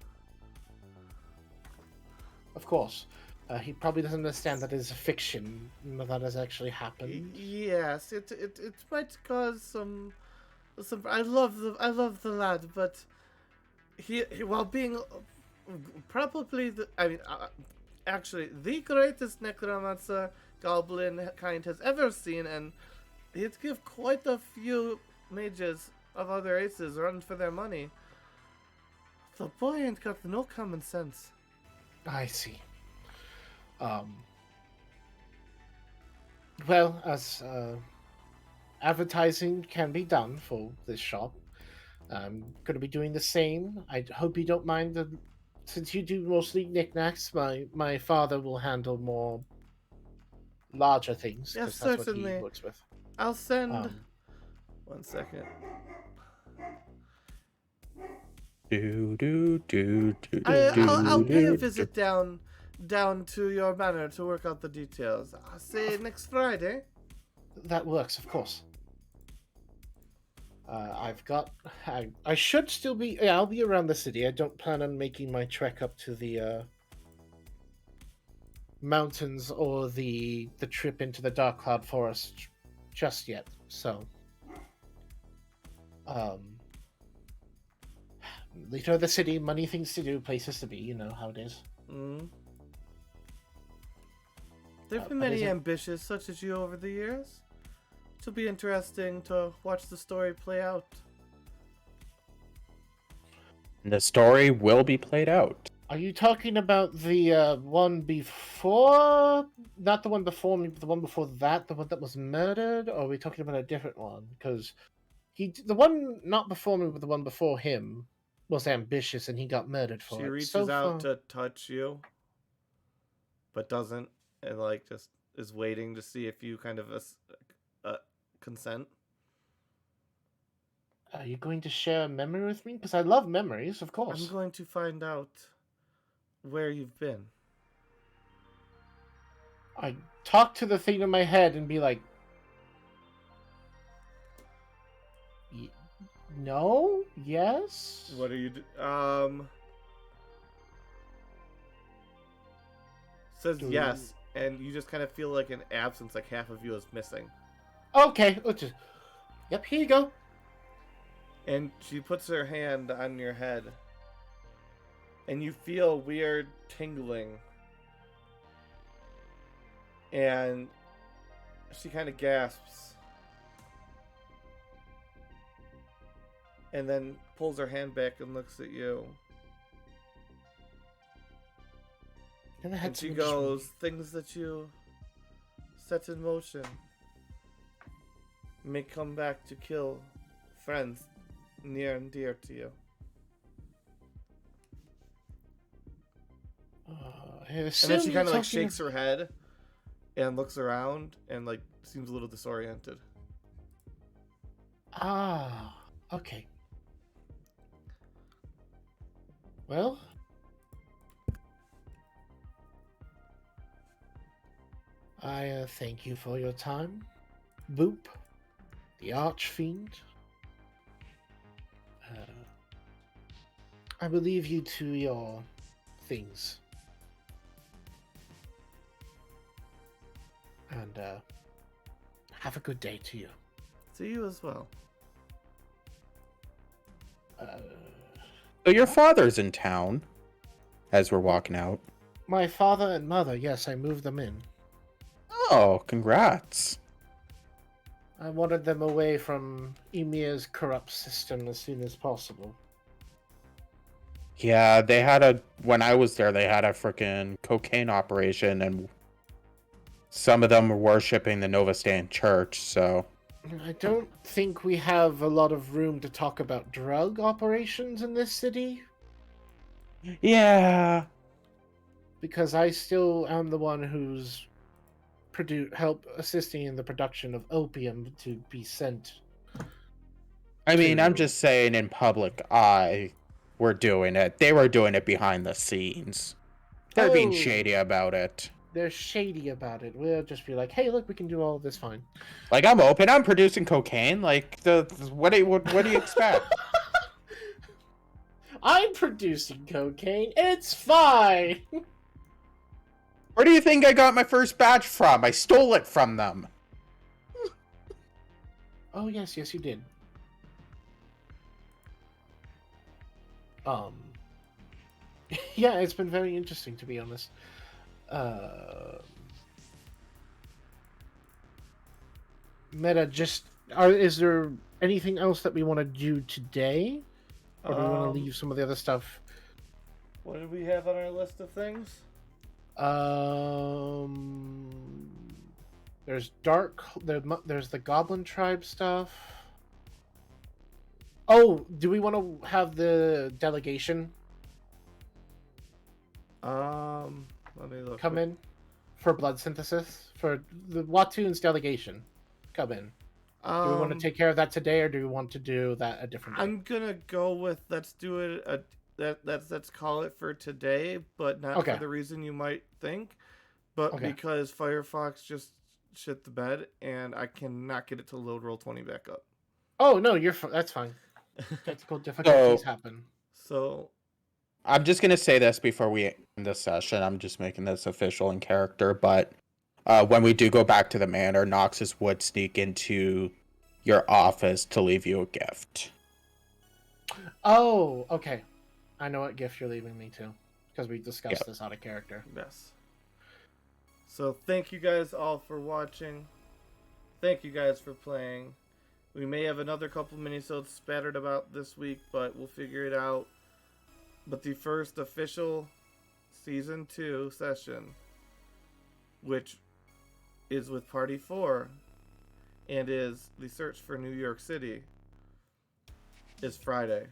Of course. He probably doesn't understand that it's a fiction that has actually happened. Yes, it might cause some. I love the lad, but he while being probably actually the greatest necromancer goblin kind has ever seen, and he'd give quite a few mages of other races a run for their money. The boy ain't got no common sense. I see. Well, as advertising can be done for this shop, I'm going to be doing the same. I hope you don't mind since you do mostly knickknacks, my father will handle more larger things Yes, because that's what he certainly. works with. I'll send. Um, 1 second. I'll pay a visit down to your manor to work out the details. I'll say next Friday. That works, of course. I should still be. Yeah, I'll be around the city. I don't plan on making my trek up to the mountains or the trip into the Dark Cloud Forest just yet. So, leader of the city, money, things to do, places to be. You know how it is. Mm. There've been But many is it- ambitious such as you over the years. It'll be interesting to watch the story play out. The story will be played out. Are you talking about the one before? Not the one before me, but the one before that, the one that was murdered? Or are we talking about a different one? Because the one not before me, but the one before him was ambitious and he got murdered for She it. reaches So out far, to touch you, but doesn't, and like just is waiting to see if you kind of consent. are you going to share a memory with me? Because I love memories, of course. I'm going to find out where you've been. I talk to the thing in my head and be like, no, yes. What are you says yes, and you just kind of feel like an absence, like half of you is missing. Okay, yep, here you go. And she puts her hand on your head, and you feel weird tingling. And she kind of gasps and then pulls her hand back and looks at you. And she goes, things that you set in motion may come back to kill friends near and dear to you. And then she kind of like shakes her head and looks around and like seems a little disoriented. Ah, okay. Well, I thank you for your time, Boop, the Archfiend. I will leave you to your things. And have a good day to you. To you as well. So your father's in town as we're walking out. My father and mother, yes, I moved them in. Oh, congrats. I wanted them away from Emir's corrupt system as soon as possible. Yeah, when I was there, they had a freaking cocaine operation, and some of them were worshipping the Novastan church, so. I don't think we have a lot of room to talk about drug operations in this city. Yeah. Because I still am the one who's help assisting in the production of opium to be sent. I mean, I'm just saying in public eye, we're doing it. They were doing it behind the scenes. They're being shady about it. They're shady about it. We'll just be like, hey, look, we can do all of this fine. Like, I'm open. I'm producing cocaine. Like, what do you expect? I'm producing cocaine. It's fine. Where do you think I got my first batch from? I stole it from them. Oh, yes, you did. Yeah, it's been very interesting, to be honest. Meta, is there anything else that we want to do today? Or do we want to leave some of the other stuff? What did we have on our list of things? There's there's the Goblin Tribe stuff. Oh, do we want to have the delegation? Let me look. Come in for blood synthesis for the Watu's delegation. Come in. Do we want to take care of that today, or do we want to do that a different day? I'm gonna go with let's do it. Let's call it for today, but not for the reason you might think, but because Firefox just shit the bed and I cannot get it to load Roll20 back up. Oh no, that's fine. Technical difficulties happen. So I'm just gonna say this before we end this session. I'm just making this official in character, but when we do go back to the manor, Noxus would sneak into your office to leave you a gift. Oh, okay. I know what gift you're leaving me to, because we discussed this out of character. Yes. So thank you guys all for watching. Thank you guys for playing. We may have another couple minisodes spattered about this week, but we'll figure it out. But the first official Season 2 session, which is with Party 4, and is the search for New York City, is Friday.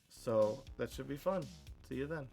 So that should be fun. See you then.